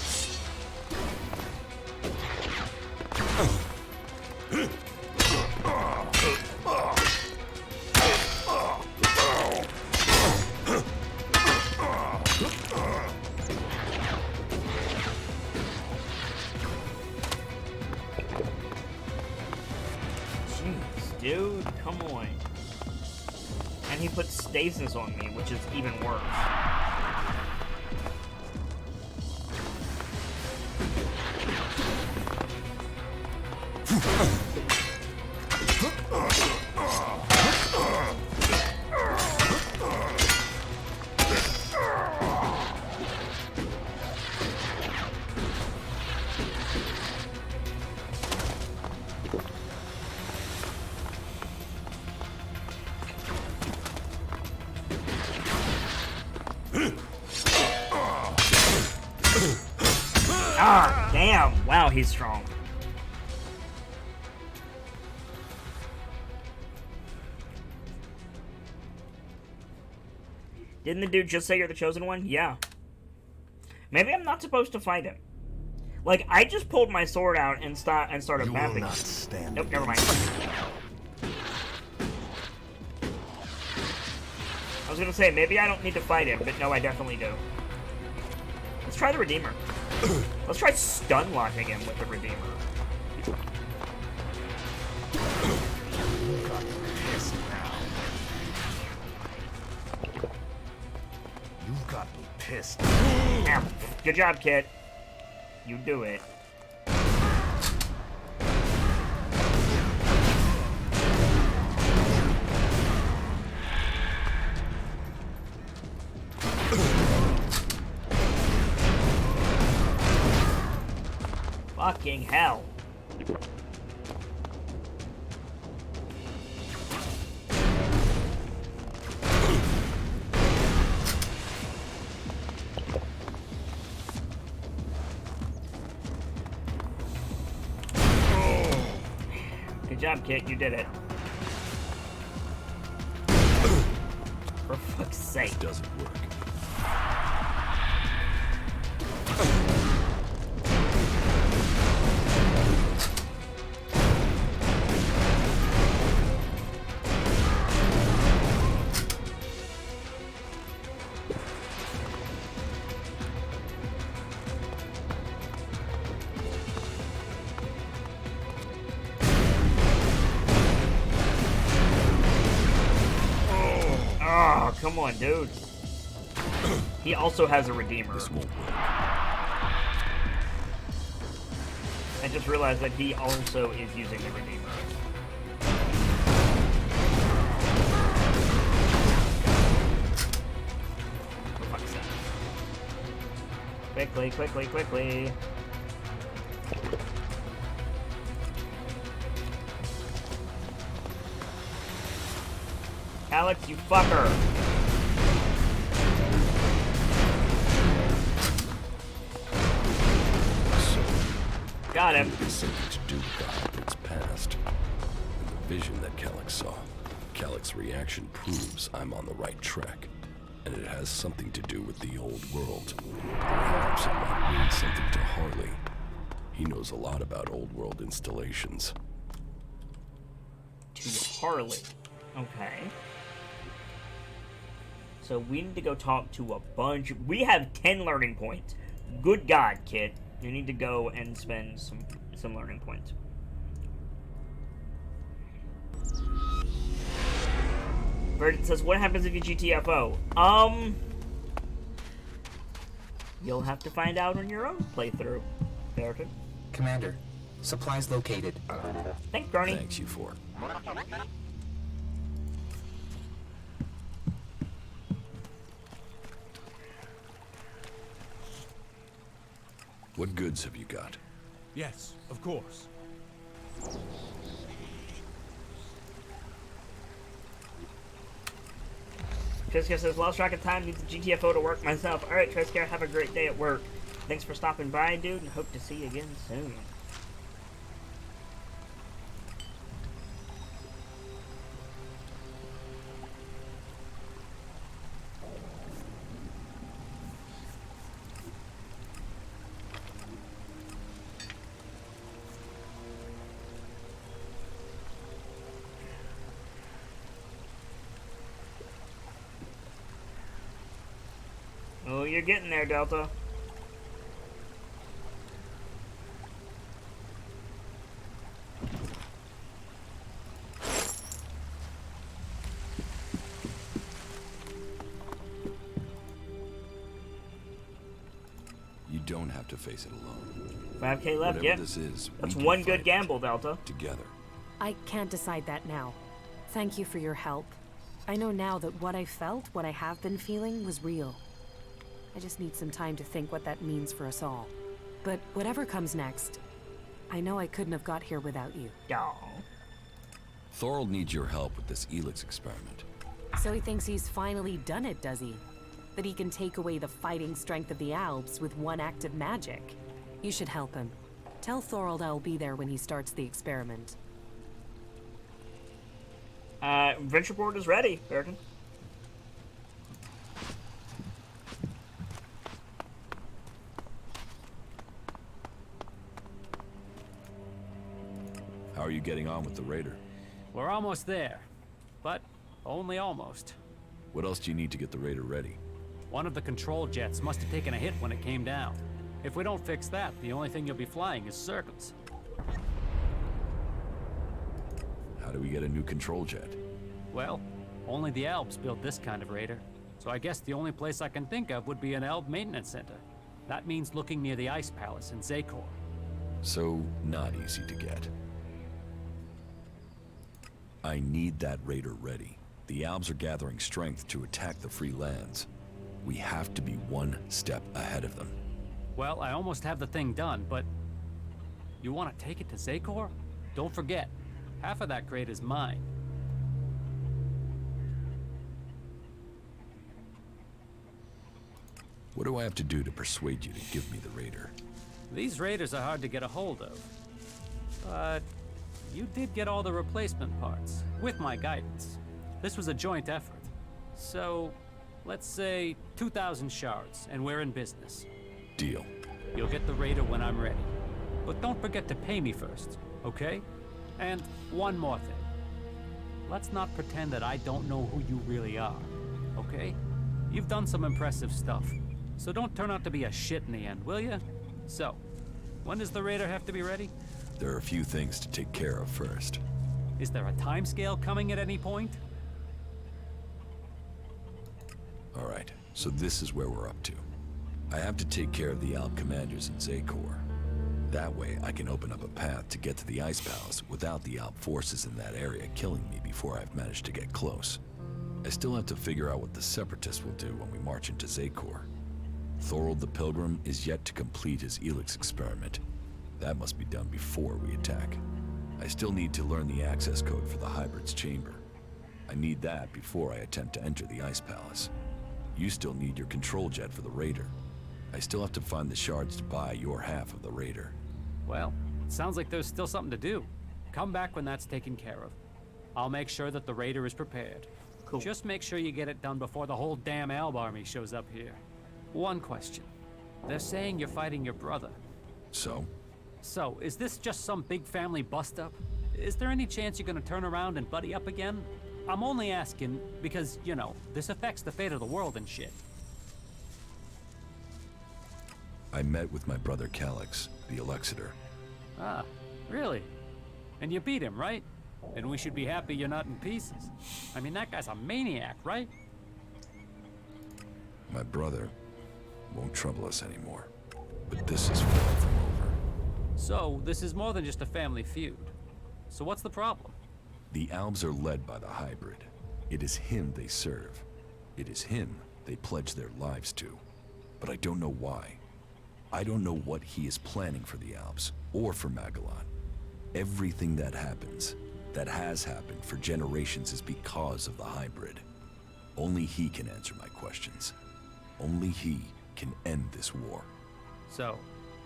Dude, come on. And he put stasis on me, which is even worse. Ah, damn. Wow, he's strong. Didn't the dude just say you're the chosen one? Yeah. Maybe I'm not supposed to fight him. Like, I just pulled my sword out and started mapping. Not stand Nope, never mind. I was gonna say, maybe I don't need to fight him, but no, I definitely do. Let's try the Redeemer. Let's try stun locking him with the Redeemer. You've got me pissed. Ow. Good job, kid. You do it. Fucking hell. Good job, kid. You did it. For fuck's sake. This doesn't work. Oh, come on, dude. He also has a Redeemer. This won't work. I just realized that he also is using the Redeemer. For fuck's sake. Quickly, quickly, quickly. Alex, you fucker! Got him. There's something to do with the Hybrid's past. And the vision that Kellex saw. Kellex's reaction proves I'm on the right track. And it has something to do with the old world. Perhaps it might mean something to Harley. He knows a lot about old world installations. To Harley. Okay. So we need to go talk to a bunch. We have 10 learning points. Good God, kid. You need to go and spend some learning points. Verdant says, what happens if you GTFO? You'll have to find out on your own playthrough, Verdant. Commander, supplies located. Thanks, Brony. Thanks, you four. What goods have you got? Yes, of course. Triska says, lost track of time, needs a GTFO to work myself. Alright, Triska, have a great day at work. Thanks for stopping by, dude, and hope to see you again soon. Oh, you're getting there, Delta. You don't have to face it alone. 5K left, Whatever yeah. this is, That's we can one fight good it gamble, Delta. together. I can't decide that now. Thank you for your help. I know now that what I felt, what I have been feeling, was real. I just need some time to think what that means for us all. But whatever comes next, I know I couldn't have got here without you. Aw. Thorold needs your help with this Elex experiment. So he thinks he's finally done it, does he? That he can take away the fighting strength of the Alps with one act of magic. You should help him. Tell Thorold I'll be there when he starts the experiment. Venture board is ready, Verdant. How are you getting on with the Raider? We're almost there, but only almost. What else do you need to get the Raider ready? One of the control jets must have taken a hit when it came down. If we don't fix that, the only thing you'll be flying is circles. How do we get a new control jet? Well, only the Alps built this kind of Raider, so I guess the only place I can think of would be an Elb maintenance center. That means looking near the Ice Palace in Zakor. So, not easy to get. I need that Raider ready. The Albs are gathering strength to attack the free lands. We have to be one step ahead of them. Well, I almost have the thing done, but... You want to take it to Zakor? Don't forget, half of that crate is mine. What do I have to do to persuade you to give me the Raider? These Raiders are hard to get a hold of. But you did get all the replacement parts, with my guidance. This was a joint effort. So, let's say 2,000 shards, and we're in business. Deal. You'll get the Raider when I'm ready. But don't forget to pay me first, okay? And one more thing. Let's not pretend that I don't know who you really are, okay? You've done some impressive stuff, so don't turn out to be a shit in the end, will you? So, when does the Raider have to be ready? There are a few things to take care of first. Is there a timescale coming at any point? All right, so this is where we're up to. I have to take care of the Alp commanders in Zakor. That way, I can open up a path to get to the Ice Palace without the Alp forces in that area killing me before I've managed to get close. I still have to figure out what the Separatists will do when we march into Zakor. Thorold the Pilgrim is yet to complete his Elex experiment. That must be done before we attack. I still need to learn the access code for the Hybrid's chamber. I need that before I attempt to enter the Ice Palace. You still need your control jet for the Raider. I still have to find the shards to buy your half of the Raider. Well, it sounds like there's still something to do. Come back when that's taken care of. I'll make sure that the Raider is prepared. Cool. Just make sure you get it done before the whole damn Alb army shows up here. One question. They're saying you're fighting your brother. So? So, is this just some big family bust-up? Is there any chance you're gonna turn around and buddy up again? I'm only asking because, you know, this affects the fate of the world and shit. I met with my brother Elex, the Elexitor. Ah, really? And you beat him, right? And we should be happy you're not in pieces. I mean, that guy's a maniac, right? My brother won't trouble us anymore. But this is far from over. So, this is more than just a family feud. So what's the problem? The Albs are led by the hybrid. It is him they serve. It is him they pledge their lives to. But I don't know why. I don't know what he is planning for the Albs, or for Magellan. Everything that happens, that has happened for generations, is because of the hybrid. Only he can answer my questions. Only he can end this war. So,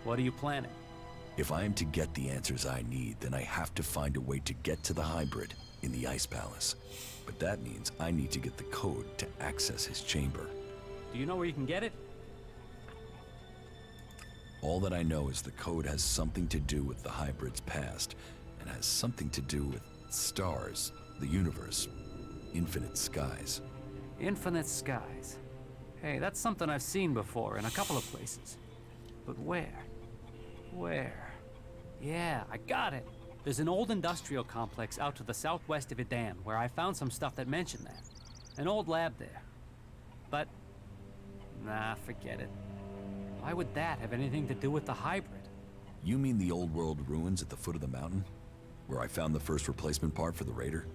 what are you planning? If I am to get the answers I need, then I have to find a way to get to the hybrid in the Ice Palace. But that means I need to get the code to access his chamber. Do you know where you can get it? All that I know is the code has something to do with the hybrid's past, and has something to do with stars, the universe, infinite skies. Infinite skies. Hey, that's something I've seen before in a couple of places. But where? Where? Yeah, I got it. There's an old industrial complex out to the southwest of Idan where I found some stuff that mentioned that. An old lab there. But, nah, forget it. Why would that have anything to do with the hybrid? You mean the old world ruins at the foot of the mountain? Where I found the first replacement part for the Raider?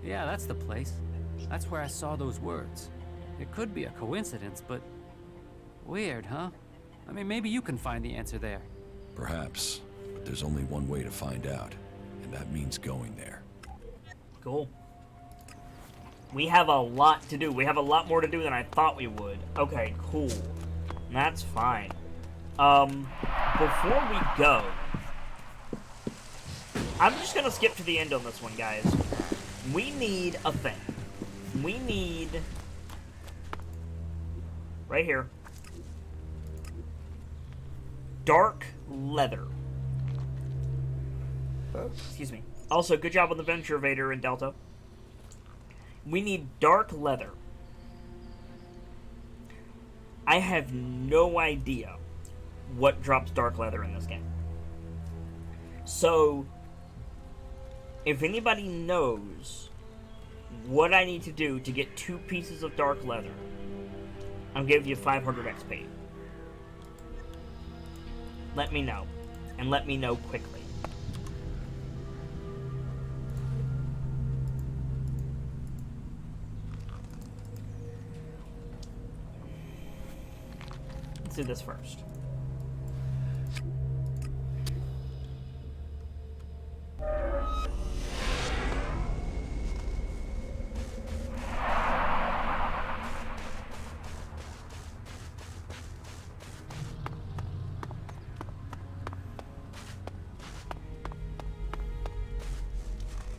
Yeah, that's the place. That's where I saw those words. It could be a coincidence, but weird, huh? I mean, maybe you can find the answer there. Perhaps, but there's only one way to find out, and that means going there. Cool. We have a lot to do. We have a lot more to do than I thought we would. Okay, cool. That's fine. Before we go, I'm just gonna skip to the end on this one, guys. We need a thing. We need... right here. Dark leather. Excuse me. Also, good job on the venture, Vader and Delta. We need dark leather. I have no idea what drops dark leather in this game. So, if anybody knows what I need to do to get 2 pieces of dark leather, I'm giving you 500 XP. Let me know. And let me know quickly. Let's do this first.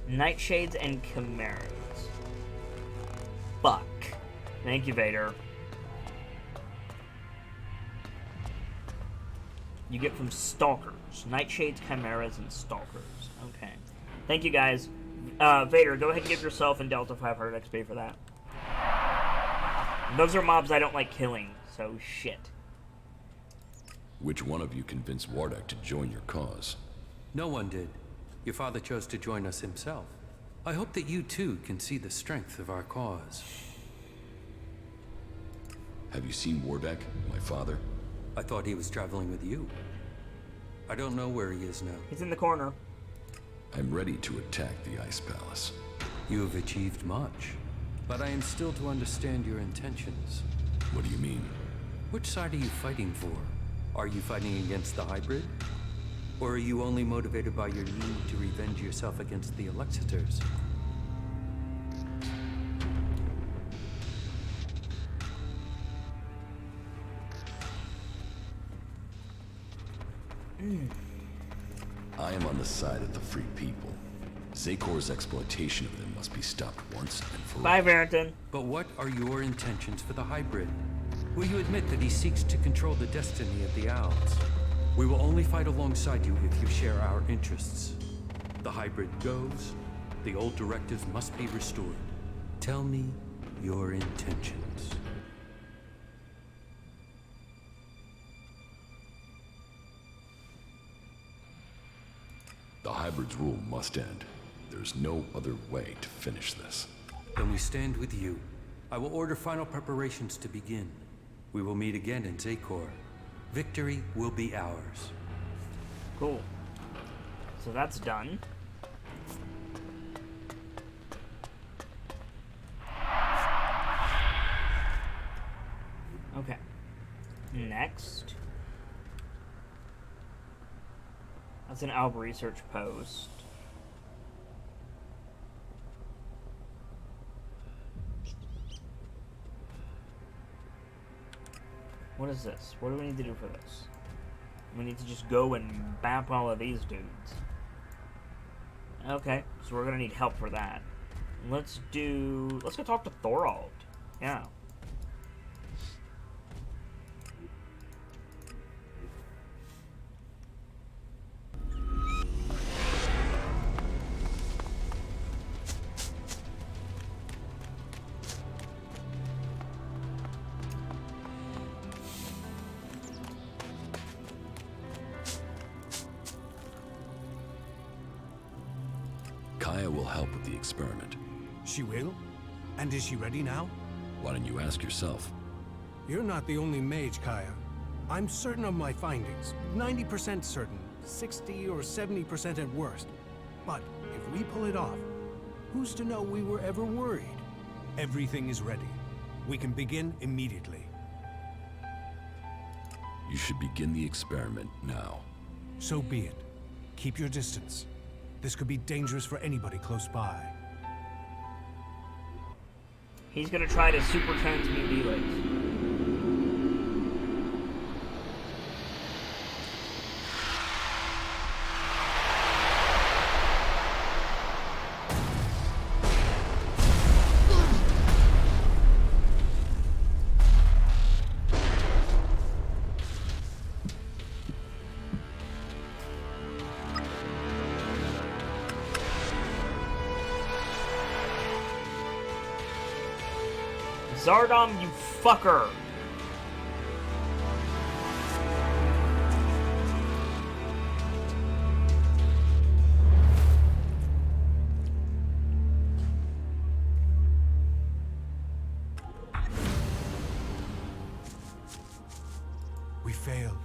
Nightshades and chimeras. Fuck. Thank you, Vader. You get from stalkers. Nightshades, chimeras, and stalkers. Okay. Thank you, guys. Vader, go ahead and give yourself and Delta 500 XP for that. Those are mobs I don't like killing, so shit. Which one of you convinced Wardak to join your cause? No one did. Your father chose to join us himself. I hope that you too can see the strength of our cause. Have you seen Wardak, my father? I thought he was traveling with you. I don't know where he is now. He's in the corner. I'm ready to attack the Ice Palace. You have achieved much, but I am still to understand your intentions. What do you mean? Which side are you fighting for? Are you fighting against the hybrid? Or are you only motivated by your need to revenge yourself against the Alexiters? I am on the side of the free people. Zakor's exploitation of them must be stopped once and for all. Bye, Barrington. But what are your intentions for the hybrid? Will you admit that he seeks to control the destiny of the Owls? We will only fight alongside you if you share our interests. The hybrid goes, the old directives must be restored. Tell me your intentions. The hybrid's rule must end. There's no other way to finish this. Then we stand with you. I will order final preparations to begin. We will meet again in Zakor. Victory will be ours. Cool. So that's done. Okay. Next. That's an Alb research post. What is this? What do we need to do for this? We need to just go and bap all of these dudes. Okay, so we're gonna need help for that. Let's go talk to Thorald. Yeah. Kaya will help with the experiment. She will? And is she ready now? Why don't you ask yourself? You're not the only mage, Kaya. I'm certain of my findings. 90% certain. 60 or 70% at worst. But if we pull it off, who's to know we were ever worried? Everything is ready. We can begin immediately. You should begin the experiment now. So be it. Keep your distance. This could be dangerous for anybody close by. He's gonna try to super transmute Elex. Zardom, you fucker! We failed.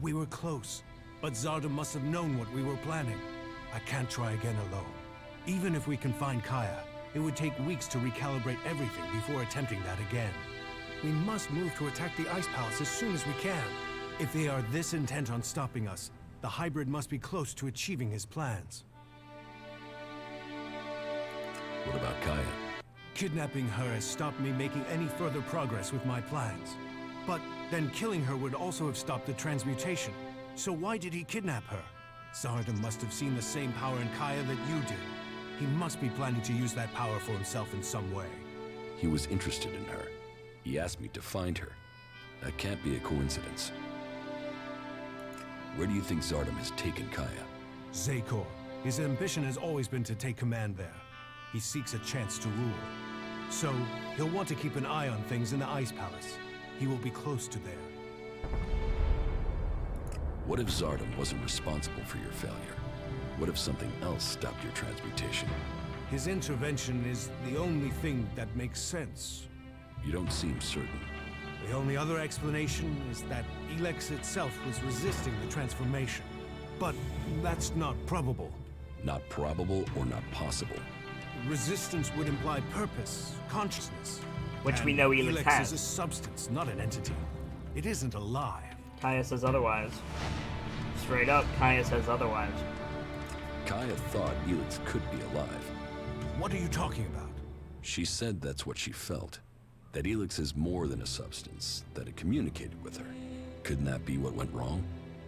We were close, but Zardom must have known what we were planning. I can't try again alone. Even if we can find Kaya, it would take weeks to recalibrate everything before attempting that again. We must move to attack the Ice Palace as soon as we can. If they are this intent on stopping us, the hybrid must be close to achieving his plans. What about Kaya? Kidnapping her has stopped me making any further progress with my plans. But then killing her would also have stopped the transmutation. So why did he kidnap her? Zardom must have seen the same power in Kaya that you did. He must be planning to use that power for himself in some way. He was interested in her. He asked me to find her. That can't be a coincidence. Where do you think Zardom has taken Kaya? Zakor. His ambition has always been to take command there. He seeks a chance to rule. So, he'll want to keep an eye on things in the Ice Palace. He will be close to there. What if Zardom wasn't responsible for your failure? What if something else stopped your transmutation? His intervention is the only thing that makes sense. You don't seem certain. The only other explanation is that Elex itself was resisting the transformation. But that's not probable. Not probable or not possible? Resistance would imply purpose, consciousness. Which we know Elex has. Is a substance, not an entity. It isn't alive. Kaya says otherwise. Straight up, Kaya says otherwise. Kaya thought Elex could be alive. What are you talking about? She said that's what she felt. That Elex is more than a substance, that it communicated with her. Couldn't that be what went wrong?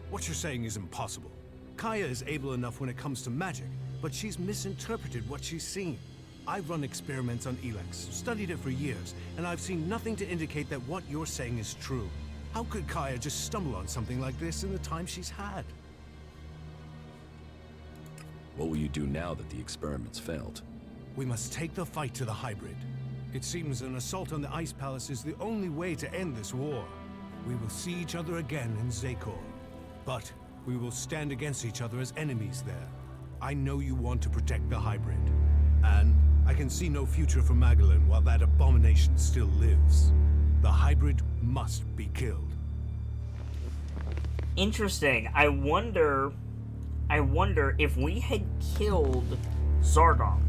What you're saying is impossible. Kaya is able enough when it comes to magic, but she's misinterpreted what she's seen. I've run experiments on Elex, studied it for years, and I've seen nothing to indicate that what you're saying is true. How could Kaya just stumble on something like this in the time she's had? What will you do now that the experiments failed? We must take the fight to the hybrid. It seems an assault on the Ice Palace is the only way to end this war. We will see each other again in Zakor. But we will stand against each other as enemies there. I know you want to protect the hybrid. And I can see no future for Magdalene while that abomination still lives. The hybrid must be killed. Interesting. I wonder if we had killed Zardom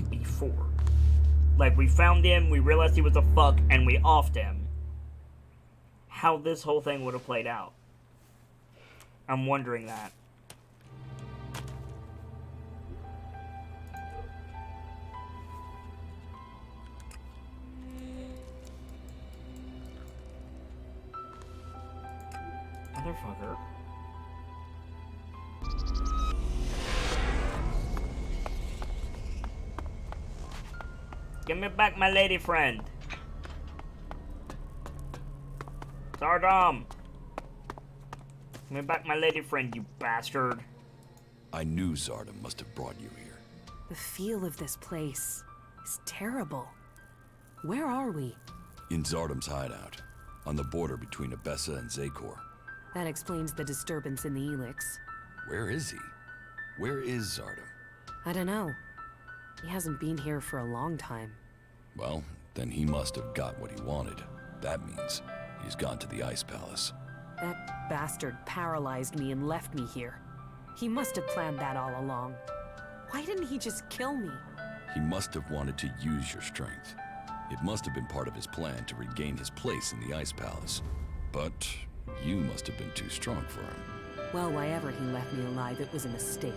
before. Like, we found him, we realized he was a fuck, and we offed him. How this whole thing would have played out. I'm wondering that. Motherfucker. Give me back my lady friend. Zardom. Give me back my lady friend, you bastard. I knew Zardom must have brought you here. The feel of this place is terrible. Where are we? In Zardom's hideout, on the border between Abessa and Zakor. That explains the disturbance in the Elex. Where is he? Where is Zardom? I don't know. He hasn't been here for a long time. Well, then he must have got what he wanted. That means he's gone to the Ice Palace. That bastard paralyzed me and left me here. He must have planned that all along. Why didn't he just kill me? He must have wanted to use your strength. It must have been part of his plan to regain his place in the Ice Palace. But you must have been too strong for him. Well, why ever he left me alive, it was a mistake.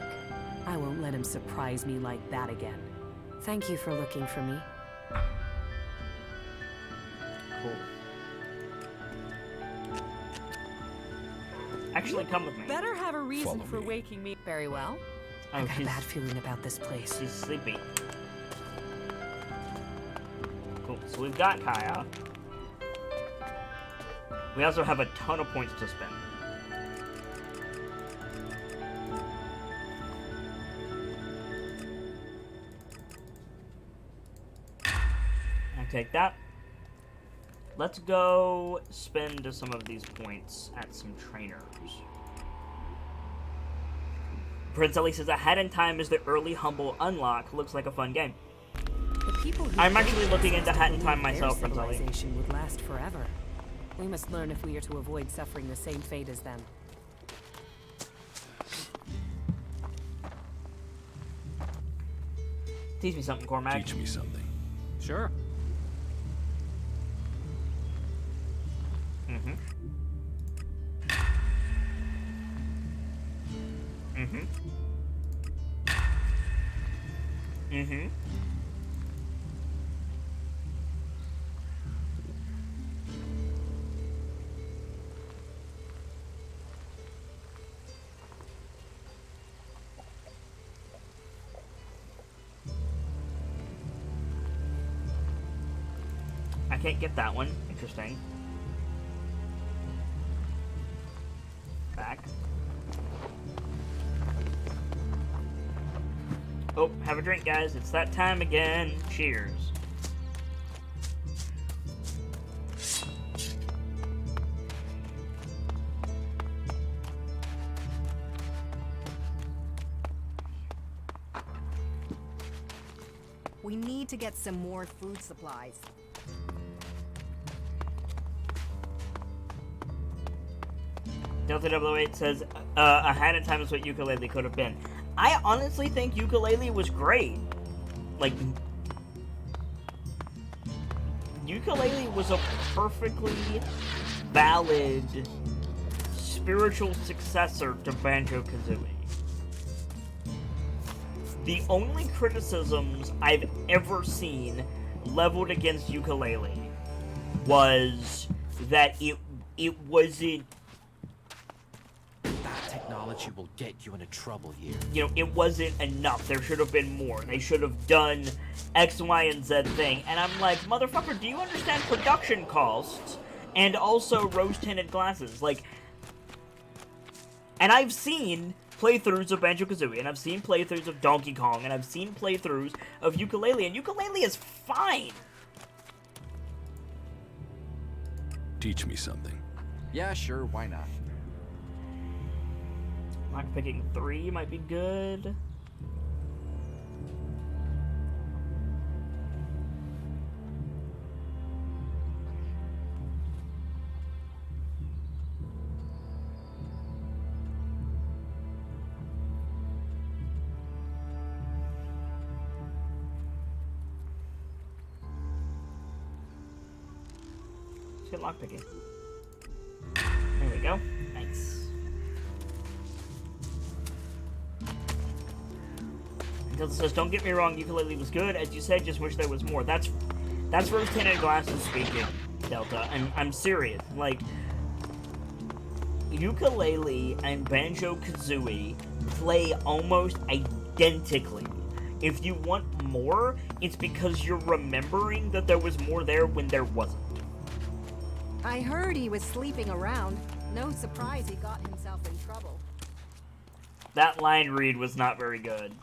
I won't let him surprise me like that again. Thank you for looking for me. Cool. Actually, come with me. Better have a reason Follow for me. waking me. Very well. I got a bad feeling about this place. She's sleepy. Cool. So we've got Kaya. We also have a ton of points to spend. I'll take that. Let's go spend some of these points at some trainers. Prince Ellie says, Ahead in Time is the early humble unlock. Looks like a fun game. The people who I'm actually built looking this into Hat in believe Time their myself, Prince Ellie. civilization would last forever. We must learn if we are to avoid suffering the same fate as them. Teach me something, Cormac. Teach me something. Sure. Mm-hmm. Mm-hmm. Mm-hmm. I can't get that one. Interesting. Back. Oh, have a drink, guys. It's that time again. Cheers. We need to get some more food supplies. Delta 008 says, a Hat in Time is what ukulele could have been. I honestly think ukulele was great. Like, ukulele was a perfectly valid spiritual successor to Banjo-Kazooie. The only criticisms I've ever seen leveled against ukulele was that it wasn't, Technology will get you into trouble here. you know, it wasn't enough. There should have been more. They should have done X, Y, and Z thing. And I'm like, motherfucker, do you understand production costs and also rose-tinted glasses? Like, and I've seen playthroughs of Banjo-Kazooie, and I've seen playthroughs of Donkey Kong, and I've seen playthroughs of ukulele, and ukulele is fine. Teach me something. Yeah, sure, why not? Lock picking 3 might be good. get lockpicking. There we go. Nice. Delta says, don't get me wrong, ukulele was good. As you said, just wish there was more. That's rose-tinted glasses speaking, Delta. And I'm serious. Like, ukulele and Banjo-Kazooie play almost identically. If you want more, it's because you're remembering that there was more there when there wasn't. I heard he was sleeping around. No surprise he got himself in trouble. That line read was not very good.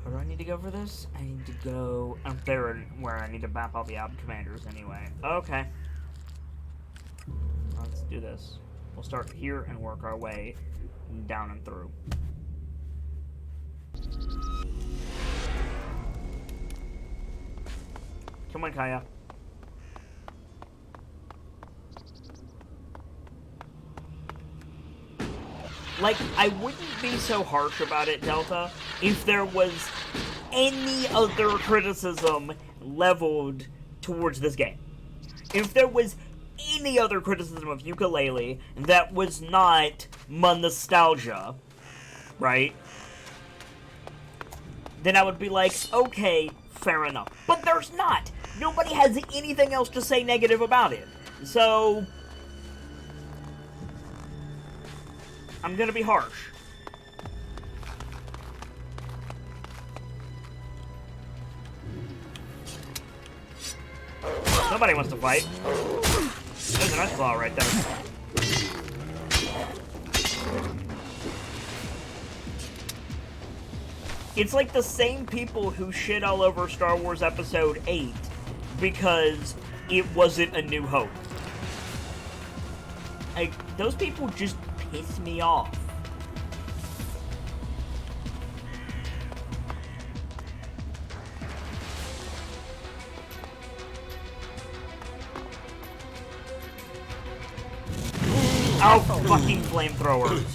Where do I need to go for this? I need to go up there where I need to map all the album commanders anyway. Okay. Let's do this. We'll start here and work our way down and through. Come on, Kaya. Like, I wouldn't be so harsh about it, Delta, if there was any other criticism leveled towards this game. If there was any other criticism of ukulele that was not nostalgia, right? Then I would be like, okay, fair enough. But there's not! Nobody has anything else to say negative about it. So I'm gonna be harsh. Somebody wants to fight. There's an ice claw right there. It's like the same people who shit all over Star Wars Episode 8 because it wasn't A New Hope. Like, those people just piss me off. Oh, fucking flamethrowers.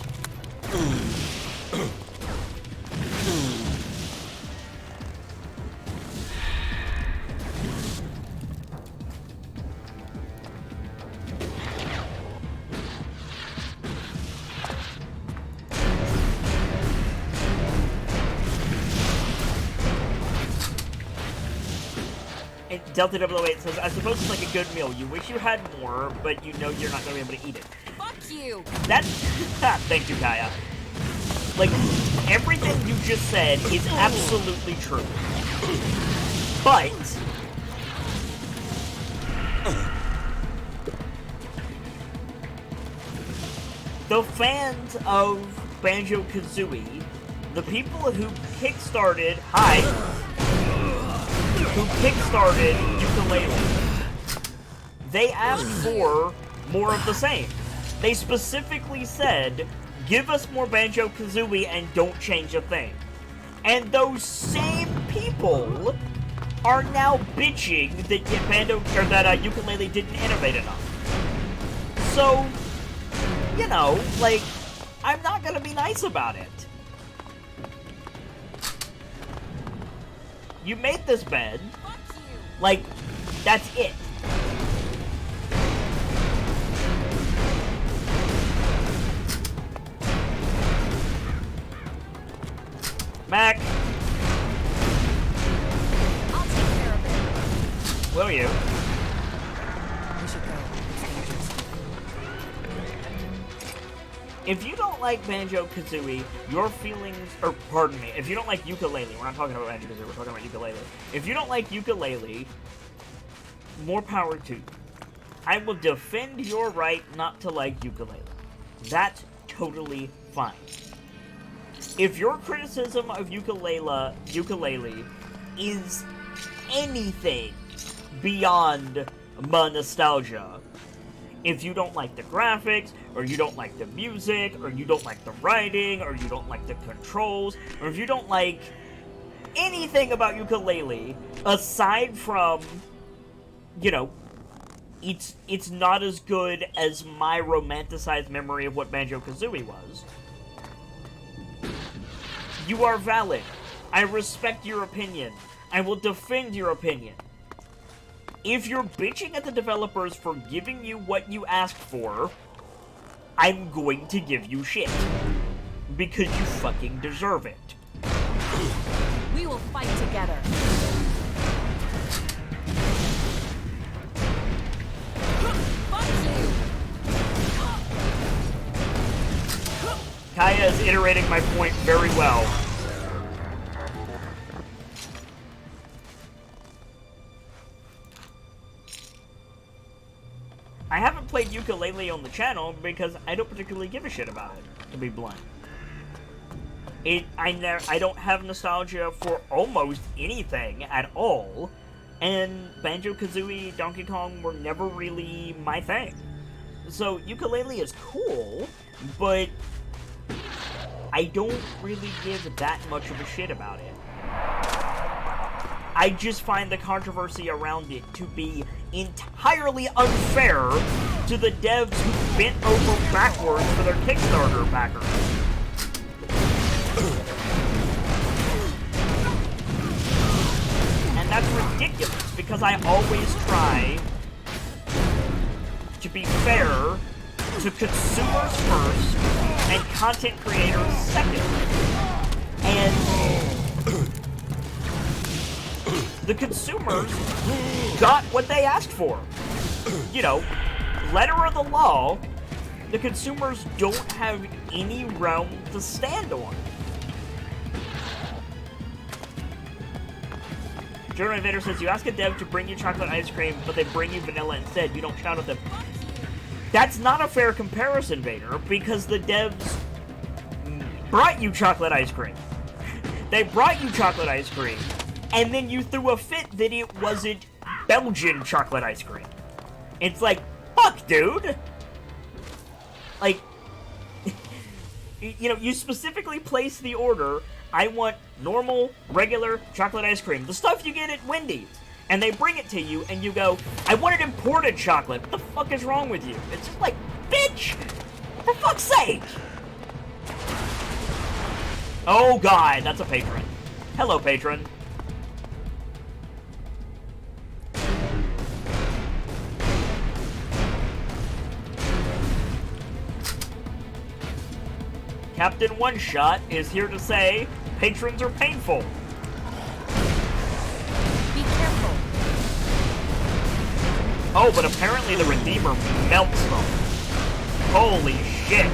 Delta 008 says, I suppose it's like a good meal. You wish you had more, but you know you're not going to be able to eat it. Fuck you! That's... Thank you, Kaya. Like, everything you just said is absolutely true. But... the fans of Banjo-Kazooie, the people who kickstarted... who kickstarted ukulele, they asked for more of the same. They specifically said, give us more Banjo-Kazooie and don't change a thing. And those same people are now bitching that ukulele didn't innovate enough. So, you know, like, I'm not gonna be nice about it. You made this bed. Like, that's it. Mac. I'll take care of it. Will you? We should go. It's dangerous. If you don't like Banjo-Kazooie, your feelings... Or, pardon me. If you don't like ukulele... We're not talking about Banjo-Kazooie, we're talking about ukulele. If you don't like ukulele, more power to you. I will defend your right not to like ukulele. That's totally fine. If your criticism of ukulele is anything beyond nostalgia, If you don't like the graphics, or you don't like the music, or you don't like the writing, or you don't like the controls, or if you don't like anything about Yooka-Laylee, aside from, you know, it's not as good as my romanticized memory of what Banjo-Kazooie was, you are valid. I respect your opinion. I will defend your opinion. If you're bitching at the developers for giving you what you asked for, I'm going to give you shit. Because you fucking deserve it. We will fight together. Kaya is iterating my point very well. I haven't played Yooka-Laylee on the channel because I don't particularly give a shit about it, to be blunt. I don't have nostalgia for almost anything at all, and Banjo-Kazooie, Donkey Kong were never really my thing. So Yooka-Laylee is cool, but I don't really give that much of a shit about it. I just find the controversy around it to be entirely unfair to the devs who bent over backwards for their Kickstarter backers. And that's ridiculous, because I always try to be fair to consumers first and content creators second. And the consumers got what they asked for. You know, letter of the law, the consumers don't have any realm to stand on. Jordan Invader says, you ask a dev to bring you chocolate ice cream, but they bring you vanilla instead. You don't shout at them. That's not a fair comparison, Vader, because the devs brought you chocolate ice cream. They brought you chocolate ice cream, and then you threw a fit that it wasn't Belgian chocolate ice cream. It's like, fuck, dude! Like, you know, you specifically place the order, I want normal, regular chocolate ice cream. The stuff you get at Wendy's. And they bring it to you, and you go, I wanted imported chocolate. What the fuck is wrong with you? It's just like, bitch! For fuck's sake! Oh god, that's a patron. Hello, patron. Captain One Shot is here to say, patrons are painful. Be careful. Oh, but apparently the Redeemer melts them. Holy shit.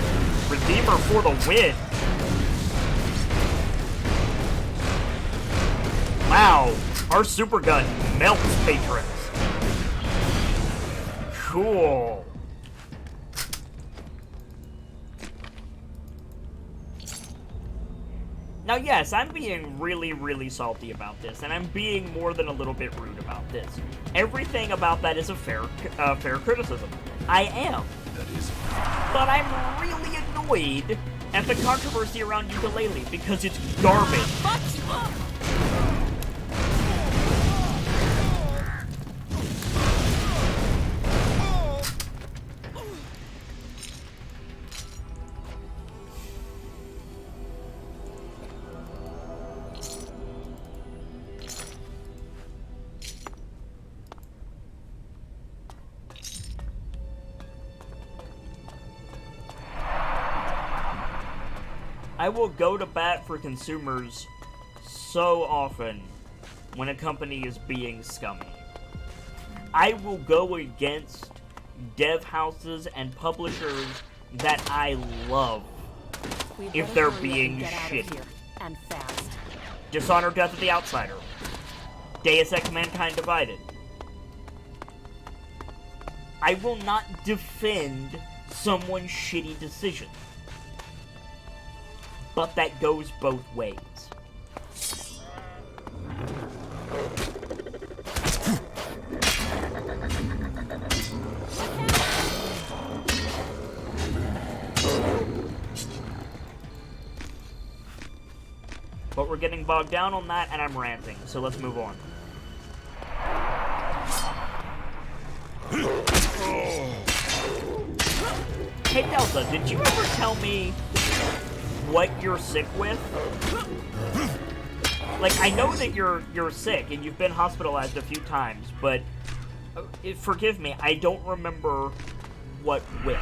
Redeemer for the win. Wow. Our super gun melts patrons. Cool. Now, yes, I'm being really, really salty about this, and I'm being more than a little bit rude about this. Everything about that is a fair criticism. I am. That is. But I'm really annoyed at the controversy around Yooka-Laylee because it's garbage. Fuck you up! I will go to bat for consumers so often when a company is being scummy. I will go against dev houses and publishers that I love if they're being shitty. And fast. Dishonored: Death of the Outsider. Deus Ex: Mankind Divided. I will not defend someone's shitty decision. But that goes both ways. But we're getting bogged down on that, and I'm ranting, so let's move on. Hey Delta, did you ever tell me what you're sick with? Like, I know that you're sick and you've been hospitalized a few times, but forgive me, I don't remember what with.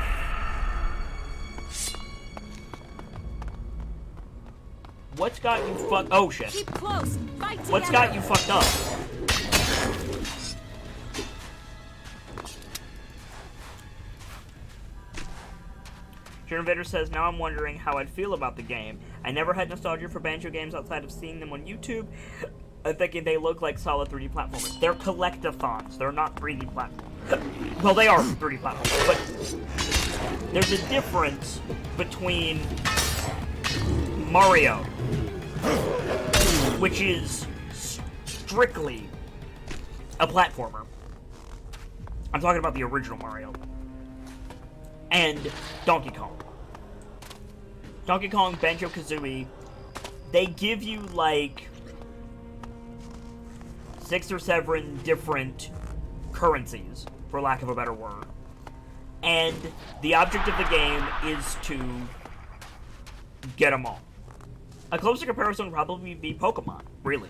What's got you fucked? Oh shit! Keep close. Fight together. What's got you fucked up? Invader says, now I'm wondering how I'd feel about the game. I never had nostalgia for Banjo games outside of seeing them on YouTube. I'm thinking they look like solid 3D platformers. They're collectathons. They're not 3D platformers. Well, they are 3D platformers, but there's a difference between Mario, which is strictly a platformer. I'm talking about the original Mario. And Donkey Kong. Donkey Kong, Banjo-Kazooie, they give you, like, 6 or 7 different currencies, for lack of a better word. And the object of the game is to get them all. A closer comparison would probably be Pokemon, really.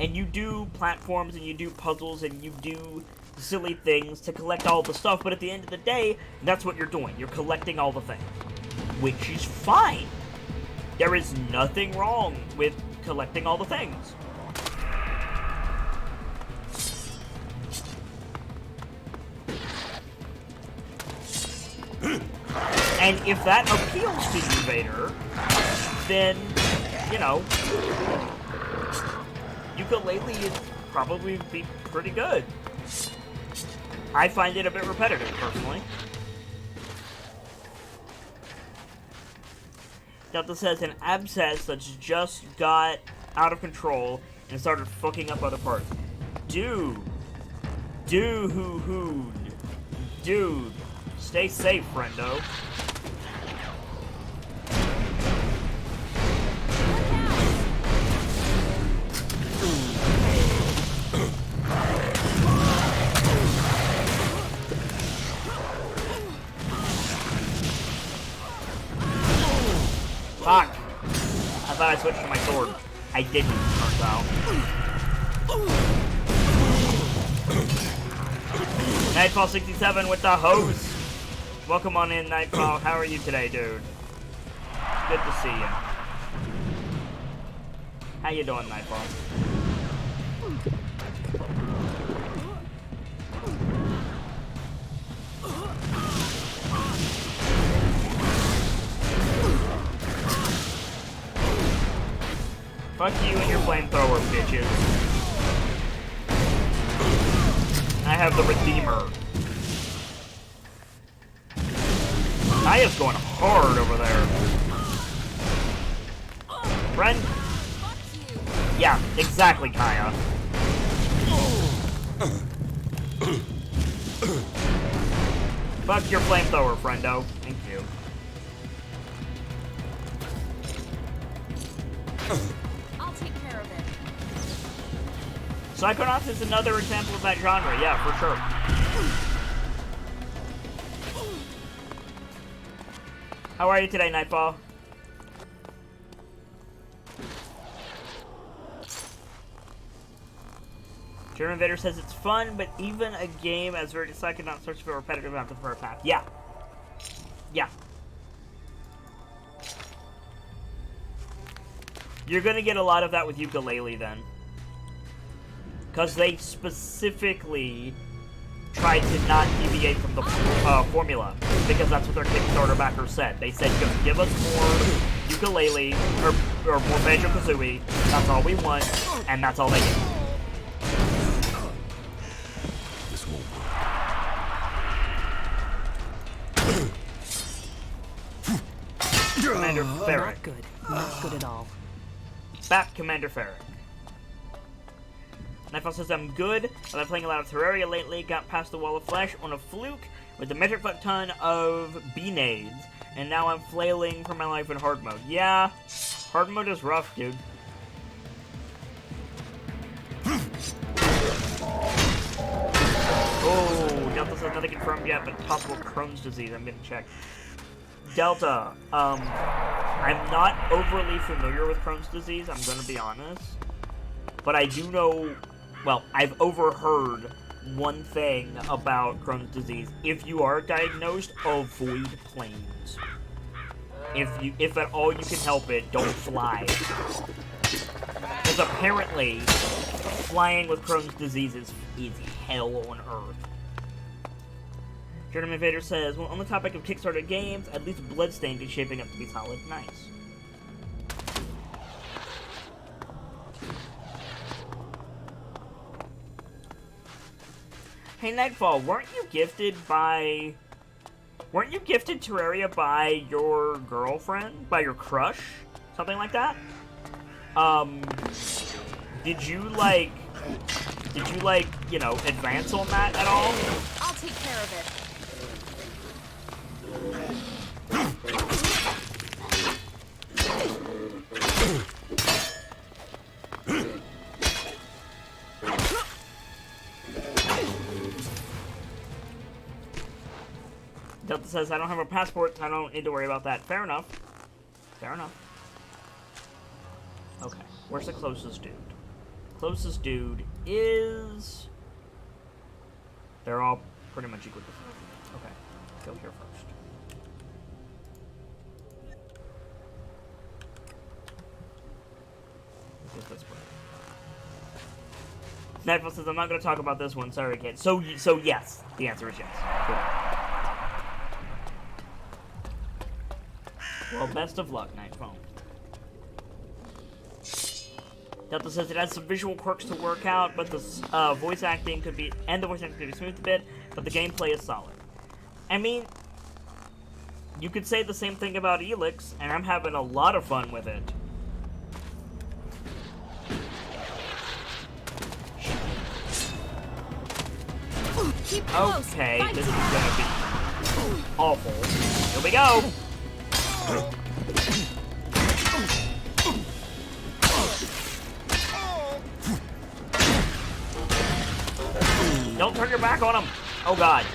And you do platforms, and you do puzzles, and you do silly things to collect all the stuff, but at the end of the day, that's what you're doing. You're collecting all the things. Which is fine. There is nothing wrong with collecting all the things. And if that appeals to you, Vader, then, you know, ukulele would probably be pretty good. I find it a bit repetitive, personally. Delta says an abscess that's just got out of control and started fucking up other parts. Dude. Dude. Stay safe, friendo. Fuck! I thought I switched to my sword. I didn't, turns out. Nightfall67 with the hose. Welcome on in, Nightfall. How are you today, dude? Good to see you. How you doing, Nightfall? Fuck you and your flamethrower, bitches. I have the Redeemer. Kaya's going hard over there. Friend? Yeah, exactly, Kaya. Fuck your flamethrower, friendo. Thank you. I'll take care of it. Psychonauts is another example of that genre, yeah, for sure. How are you today, Nightfall? German Vader says it's fun, but even a game as very Psychonauts starts to feel repetitive after the first half. Yeah. Yeah. You're gonna get a lot of that with Ukulele then. Because they specifically tried to not deviate from the formula. Because that's what their Kickstarter backers said. They said, just give us more Ukulele, or more Banjo-Kazooie. That's all we want, and that's all they get. This won't work. Commander Ferric. Not good. Not good at all. Back Commander Ferric. Nightfall says, I'm good. I've been playing a lot of Terraria lately. Got past the wall of flesh on a fluke with a metric foot ton of bee nades. And now I'm flailing for my life in hard mode. Yeah, hard mode is rough, dude. Oh, Delta says nothing confirmed yet, but possible Crohn's disease. I'm gonna check. Delta, I'm not overly familiar with Crohn's disease, I'm gonna be honest. But I do know, well, I've overheard one thing about Crohn's disease. If you are diagnosed, avoid planes. If at all you can help it, don't fly. Because apparently, flying with Crohn's disease is hell on earth. Journeyman Vader says, well, on the topic of Kickstarter games, at least Bloodstained is shaping up to be solid. Nice. Hey, Nightfall, weren't you gifted Terraria by your girlfriend? By your crush? Something like that? Did you, you know, advance on that at all? I'll take care of it. Delta says, I don't have a passport, so I don't need to worry about that. Fair enough. Fair enough. Okay, where's the closest dude? Closest dude is... They're all pretty much equal. Okay, go here first. Get this way. Nightfall says, I'm not going to talk about this one. Sorry, kid. So yes. The answer is yes. Cool. Well, best of luck, Nightfall. Delta says it has some visual quirks to work out, but the voice acting could be smoothed a bit, but the gameplay is solid. I mean, you could say the same thing about Elex, and I'm having a lot of fun with it. Okay, this is gonna be awful. Here we go! Don't turn your back on him! Oh god.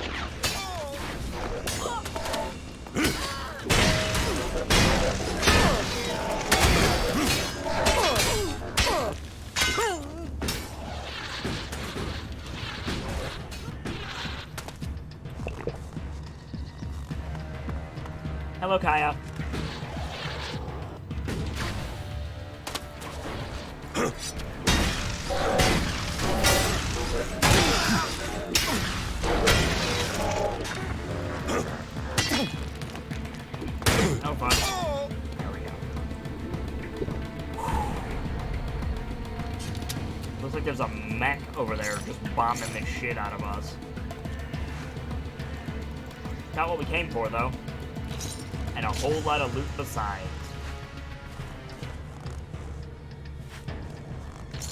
Hello, Kaya. Oh, fun. There we go. Looks like there's a mech over there just bombing the shit out of us. Not what we came for, though. And a whole lot of loot besides.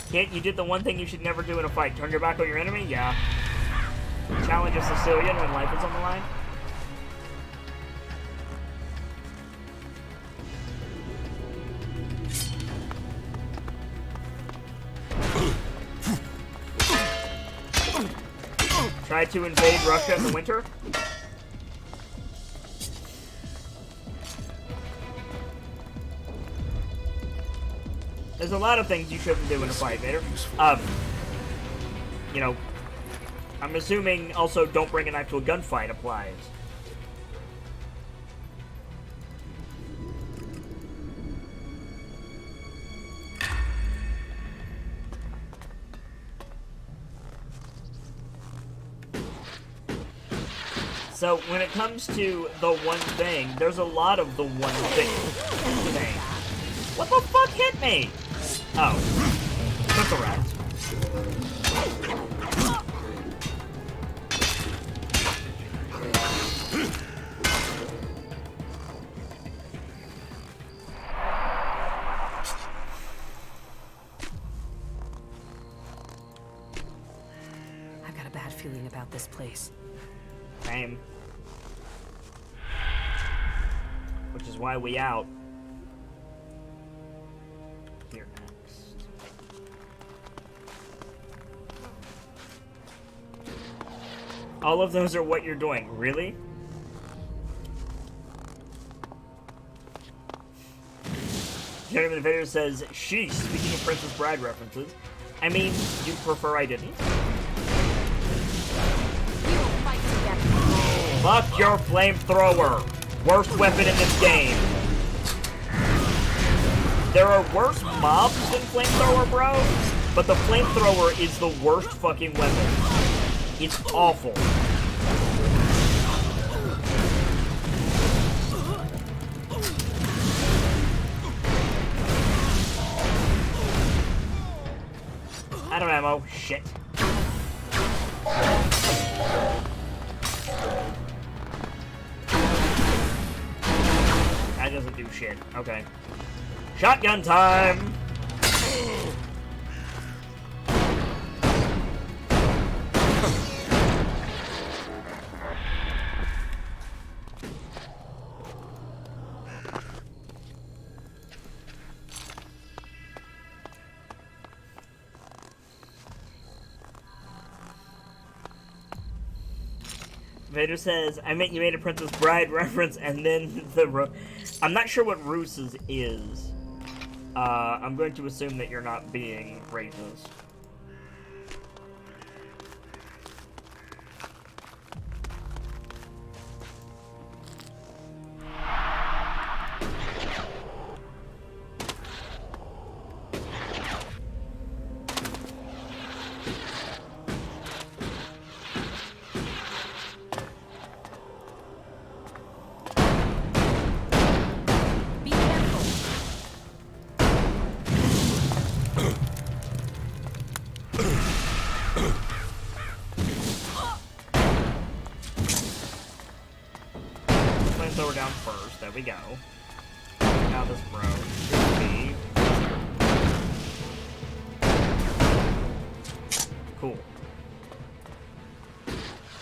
Kit, you did the one thing you should never do in a fight. Turn your back on your enemy? Yeah. Challenge a Sicilian when life is on the line? Try to invade Russia in the winter? There's a lot of things you shouldn't do in a fight, Vader. You know, I'm assuming also don't bring a knife to a gunfight applies. So when it comes to the one thing, there's a lot of the one thing. What the fuck hit me? Oh. That's alright. I've got a bad feeling about this place. Same. why we out. Here next. All of those are what you're doing. Really? Gentleman Invader says, sheesh, speaking of Princess Bride references. I mean, you prefer I didn't? Fuck your flamethrower! Worst weapon in this game. There are worse mobs than flamethrower, bro, but the flamethrower is the worst fucking weapon. It's awful. I don't ammo. Shit. That doesn't do shit. Okay. Shotgun time! Vader says, I meant you made a Princess Bride reference and then the I'm not sure what Roos's is. I'm going to assume that you're not being racist. Flamethrower down first. There we go. Now this road should be cool.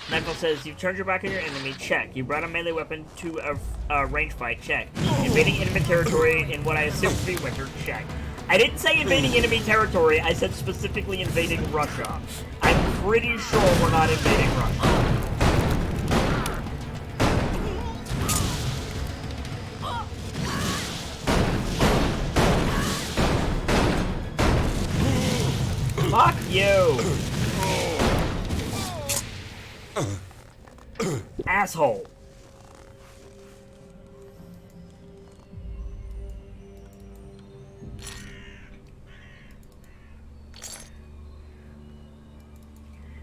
Nightfall says, you've turned your back on your enemy, check. You brought a melee weapon to a range fight, check. Invading enemy territory in what I assume to be winter, check. I didn't say invading enemy territory, I said specifically invading Russia. I'm pretty sure we're not invading Russia. Fuck you! Asshole!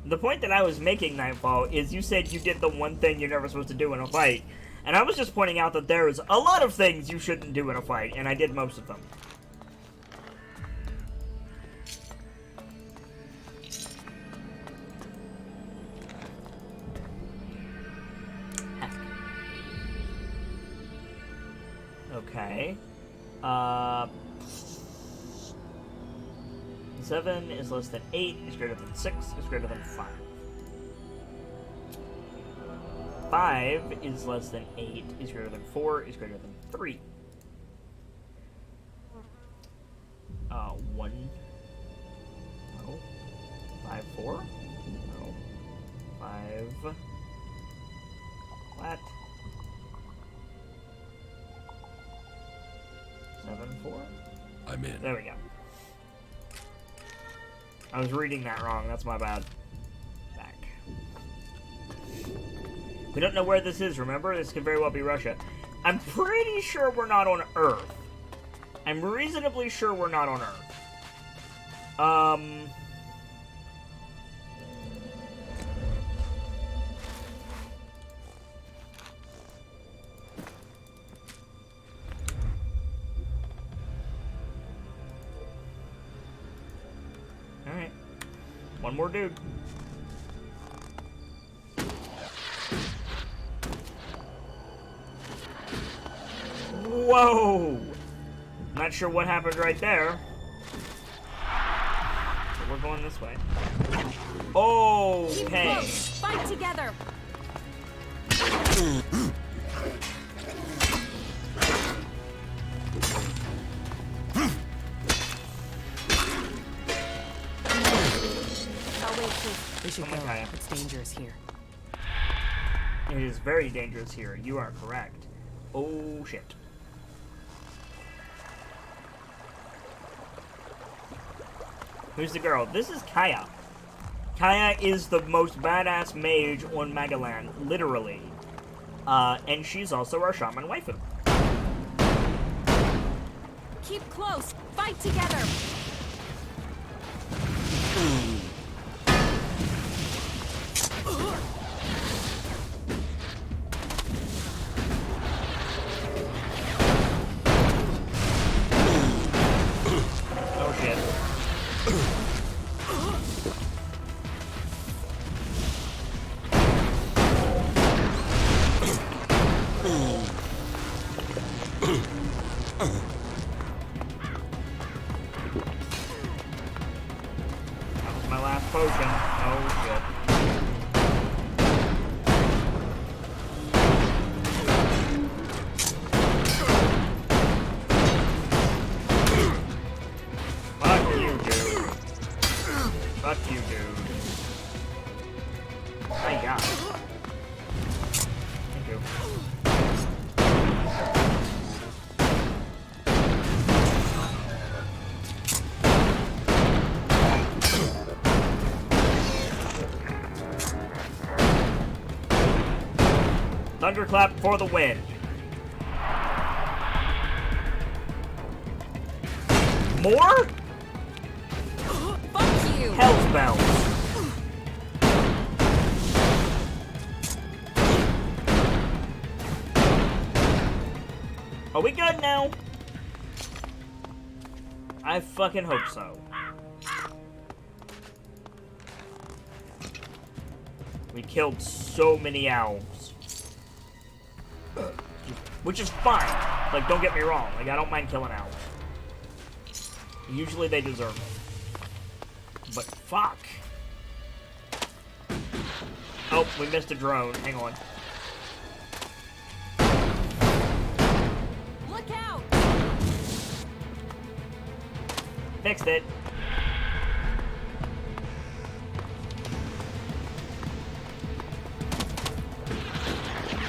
The point that I was making, Nightfall, is you said you did the one thing you're never supposed to do in a fight. And I was just pointing out that there's a lot of things you shouldn't do in a fight, and I did most of them. Okay. 7 is less than 8, is greater than 6, is greater than 5. 5 is less than 8, is greater than 4, is greater than 3. 1. No. 5, 4. No. 5. What? 7, 4. I'm in. There we go. I was reading that wrong. That's my bad. Back. We don't know where this is, remember? This could very well be Russia. I'm pretty sure we're not on Earth. I'm reasonably sure we're not on Earth. Alright. One more dude. Whoa! Not sure what happened right there. But we're going this way. Okay. Fight together. We should go. Kaya. It's dangerous here. It is very dangerous here. You are correct. Oh, shit. Who's the girl? This is Kaya. Kaya is the most badass mage on Magaland, literally. And she's also our shaman waifu. Keep close. Fight together. Oh shit. That was my last potion. Oh shit. Fuck you, dude. Fuck you, dude. My god. Thank you. Thunderclap for the win. More? Fuck you. Hell's bells. Are we good now? I fucking hope so. We killed so many elves. Which is fine. Like, don't get me wrong. Like, I don't mind killing elves. Usually they deserve it. But fuck. Oh, we missed a drone. Hang on. Look out. Fixed it.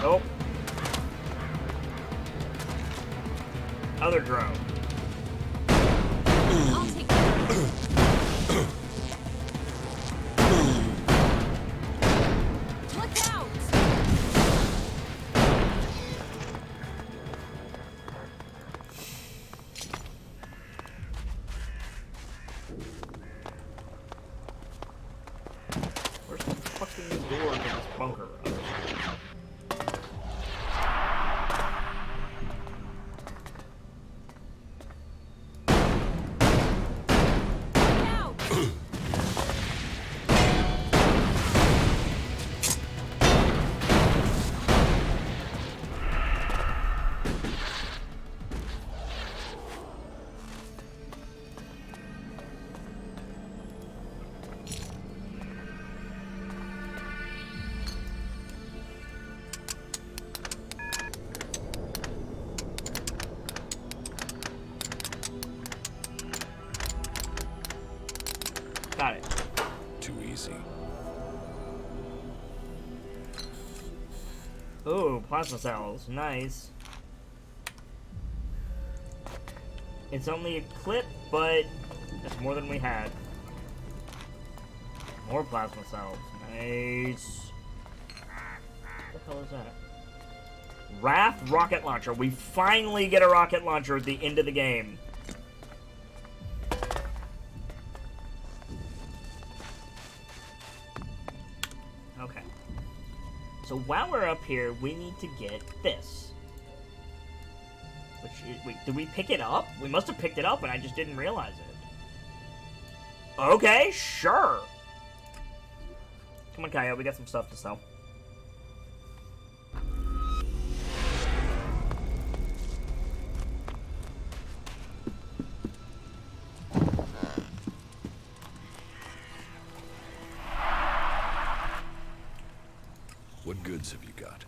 Oh. Other drone. I'll take it. Look out. Where's the fucking door to this bunker? Look out. Got it. Too easy. Ooh, plasma cells. Nice. It's only a clip, but that's more than we had. More plasma cells. Nice. What the hell is that? Wrath rocket launcher. We finally get a rocket launcher at the end of the game. Okay. So while we're up here, we need to get this. Which is, wait, did we pick it up? We must have picked it up and I just didn't realize it. Okay, sure. Come on, Kaya, we got some stuff to sell. What goods have you got?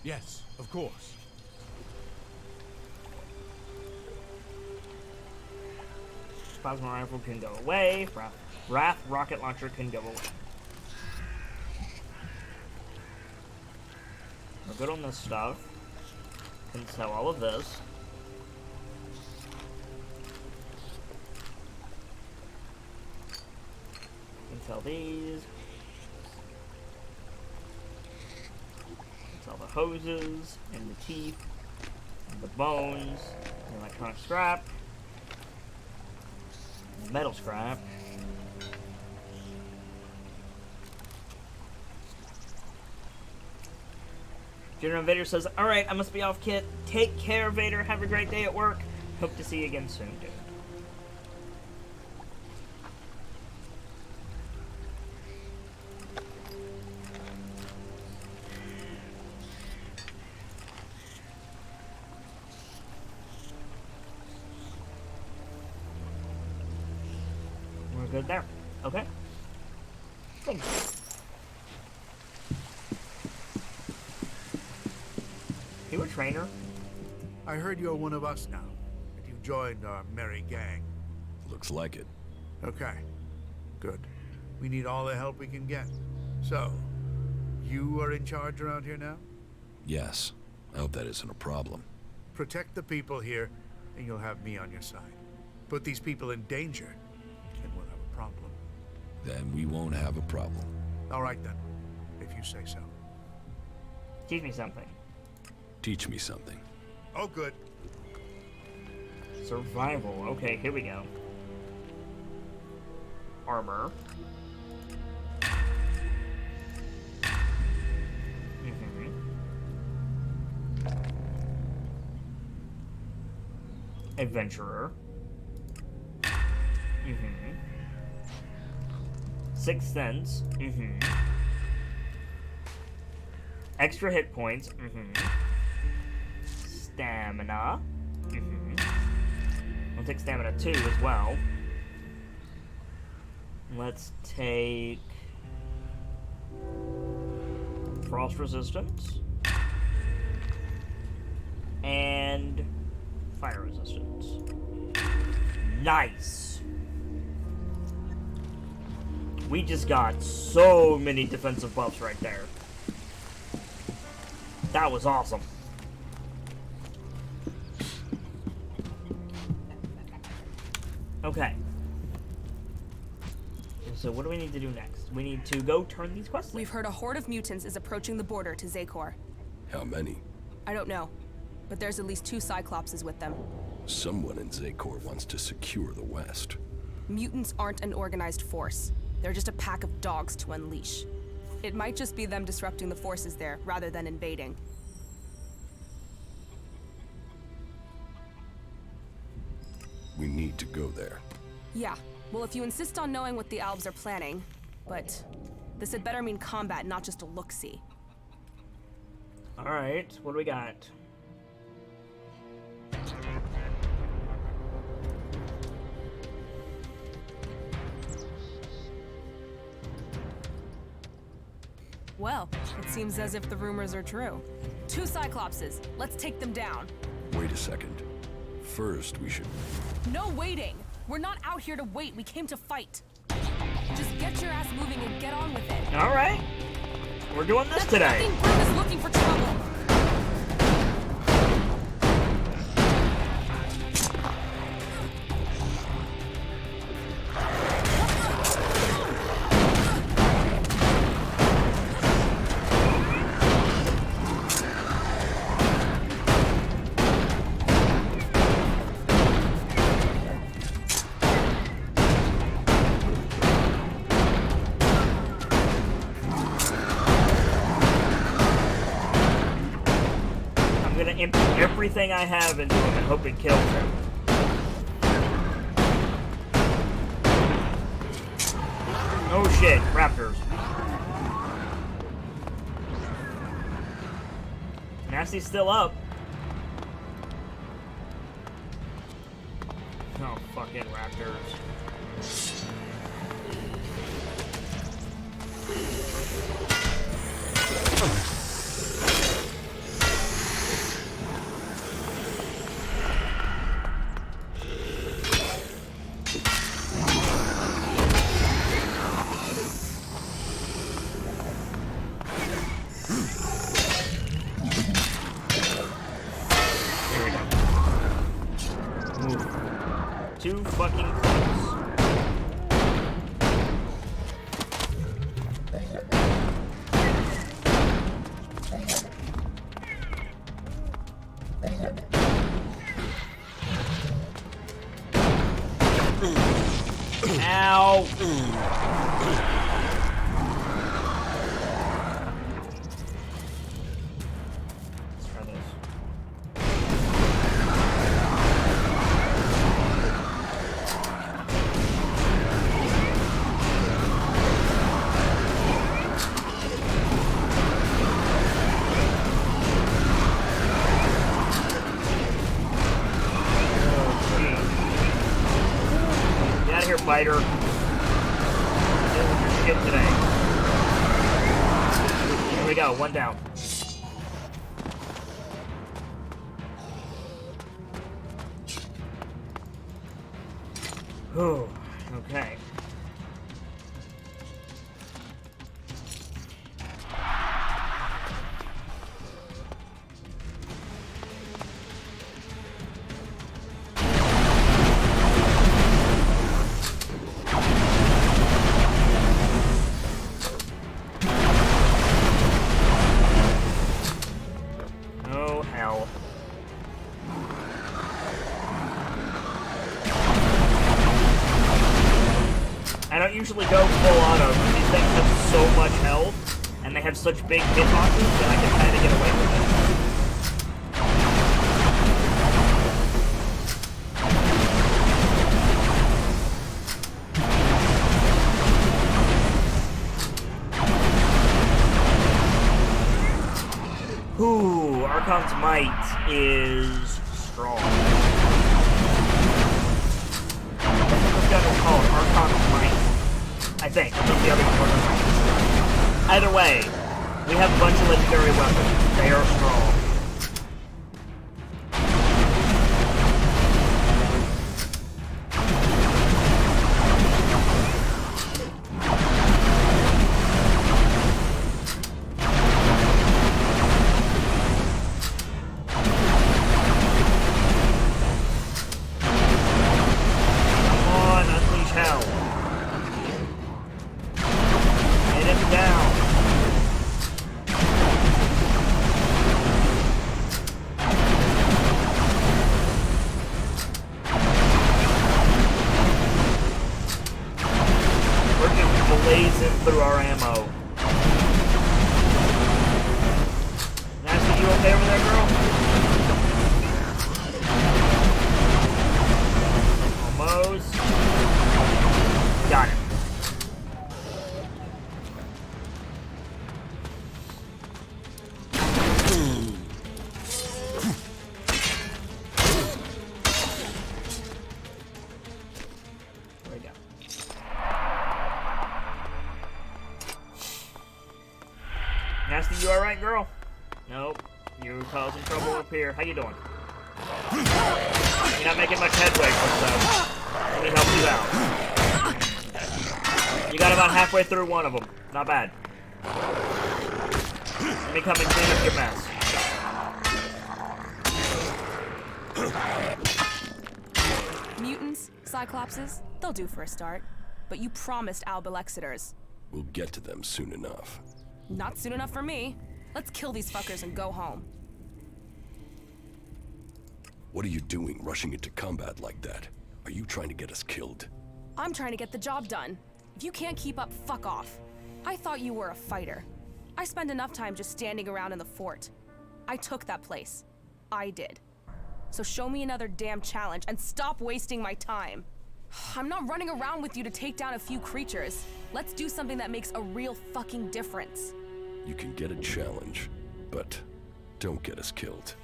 Yes, of course. Plasma rifle can go away. Wrath rocket launcher can go away. good on this stuff. Can sell all of this. Can sell these. Can sell the hoses and the teeth and the bones and electronic scrap. And metal scrap. General Vader says, "Alright, I must be off, Kit. Take care, Vader. Have a great day at work. Hope to see you again soon, dude." We're good there. Okay. Thanks. You a trainer? I heard you're one of us now, that you've joined our merry gang. Looks like it. Okay, good. We need all the help we can get. So, you are in charge around here now? Yes. I hope that isn't a problem. Protect the people here, and you'll have me on your side. Put these people in danger, and we'll have a problem. Then we won't have a problem. All right then, if you say so. Teach me something. Teach me something. Oh, good. Survival. Okay, here we go. Armor. Adventurer. Sixth Sense. Extra hit points. Stamina. I'll take stamina 2 as well. Let's take frost resistance and fire resistance. Nice. We just got so many defensive buffs right there. That was awesome. Okay. So what do we need to do next? We need to go turn these quests in. We've heard a horde of mutants is approaching the border to Zakor. How many? I don't know, but there's at least 2 Cyclopses with them. Someone in Zakor wants to secure the West. Mutants aren't an organized force. They're just a pack of dogs to unleash. It might just be them disrupting the forces there, rather than invading. We need to go there. Yeah, well, if you insist on knowing what the Albs are planning, but this had better mean combat, not just a look-see. Alright, what do we got? Well, it seems as if the rumors are true. 2 Cyclopses. Let's take them down. Wait a second. First, we should... No waiting! We're not out here to wait. We came to fight. Just get your ass moving and get on with it. Alright. We're doing this today. Nothing Grim is looking for trouble. Everything I have into him and hope it kills him. Oh shit, raptors. Nasty's still up. Oh, fucking raptors. Ooh. Too fucking close. Ow! Let's try this. Get out of here, fighter. Deal with your shit today. Here we go, one down. Whew, okay. Oh, hell. I don't usually go full auto, but these things have so much health, and they have such big hitboxes that I can kind of get away with it. Ooh, Archon's Might is strong. That's what this gun is called, Archon's Might. I think. I think the other one was. Either way, we have a bunch of legendary weapons. They are strong. Blazing through our ammo. Nasty, you okay over there, girl? Almost. Got it. There we go. Nasty, you alright, girl? Nope. You're causing trouble up here. How you doing? You're not making much headway, so let me help you out. You got about halfway through one of them. Not bad. Let me come and clean up your mess. Mutants, Cyclopses, they'll do for a start. But you promised Albelexiters. We'll get to them soon enough. Not soon enough for me. Let's kill these fuckers and go home. What are you doing, rushing into combat like that? Are you trying to get us killed? I'm trying to get the job done. If you can't keep up, fuck off. I thought you were a fighter. I spend enough time just standing around in the fort. I took that place. I did. So show me another damn challenge and stop wasting my time. I'm not running around with you to take down a few creatures. Let's do something that makes a real fucking difference. You can get a challenge, but don't get us killed.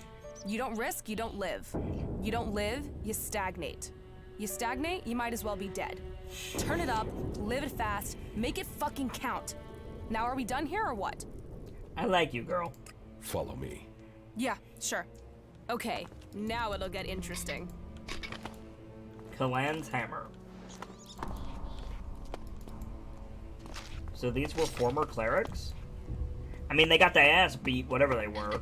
You don't risk, you don't live. You don't live, you stagnate. You stagnate, you might as well be dead. Turn it up, live it fast, make it fucking count. Now are we done here or what? I like you, girl. Follow me. Yeah, sure. Okay, now it'll get interesting. Kalan's hammer. So these were former clerics? I mean, they got their ass beat, whatever they were.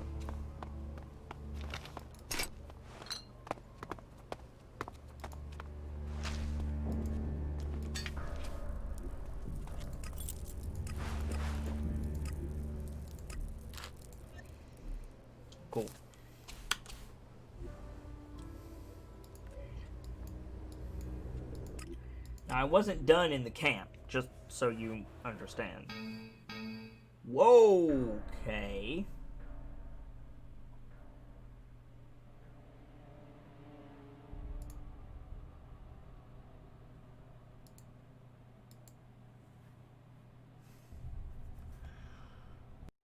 Cool. Now, I wasn't done in the camp, just so you understand. Whoa, okay.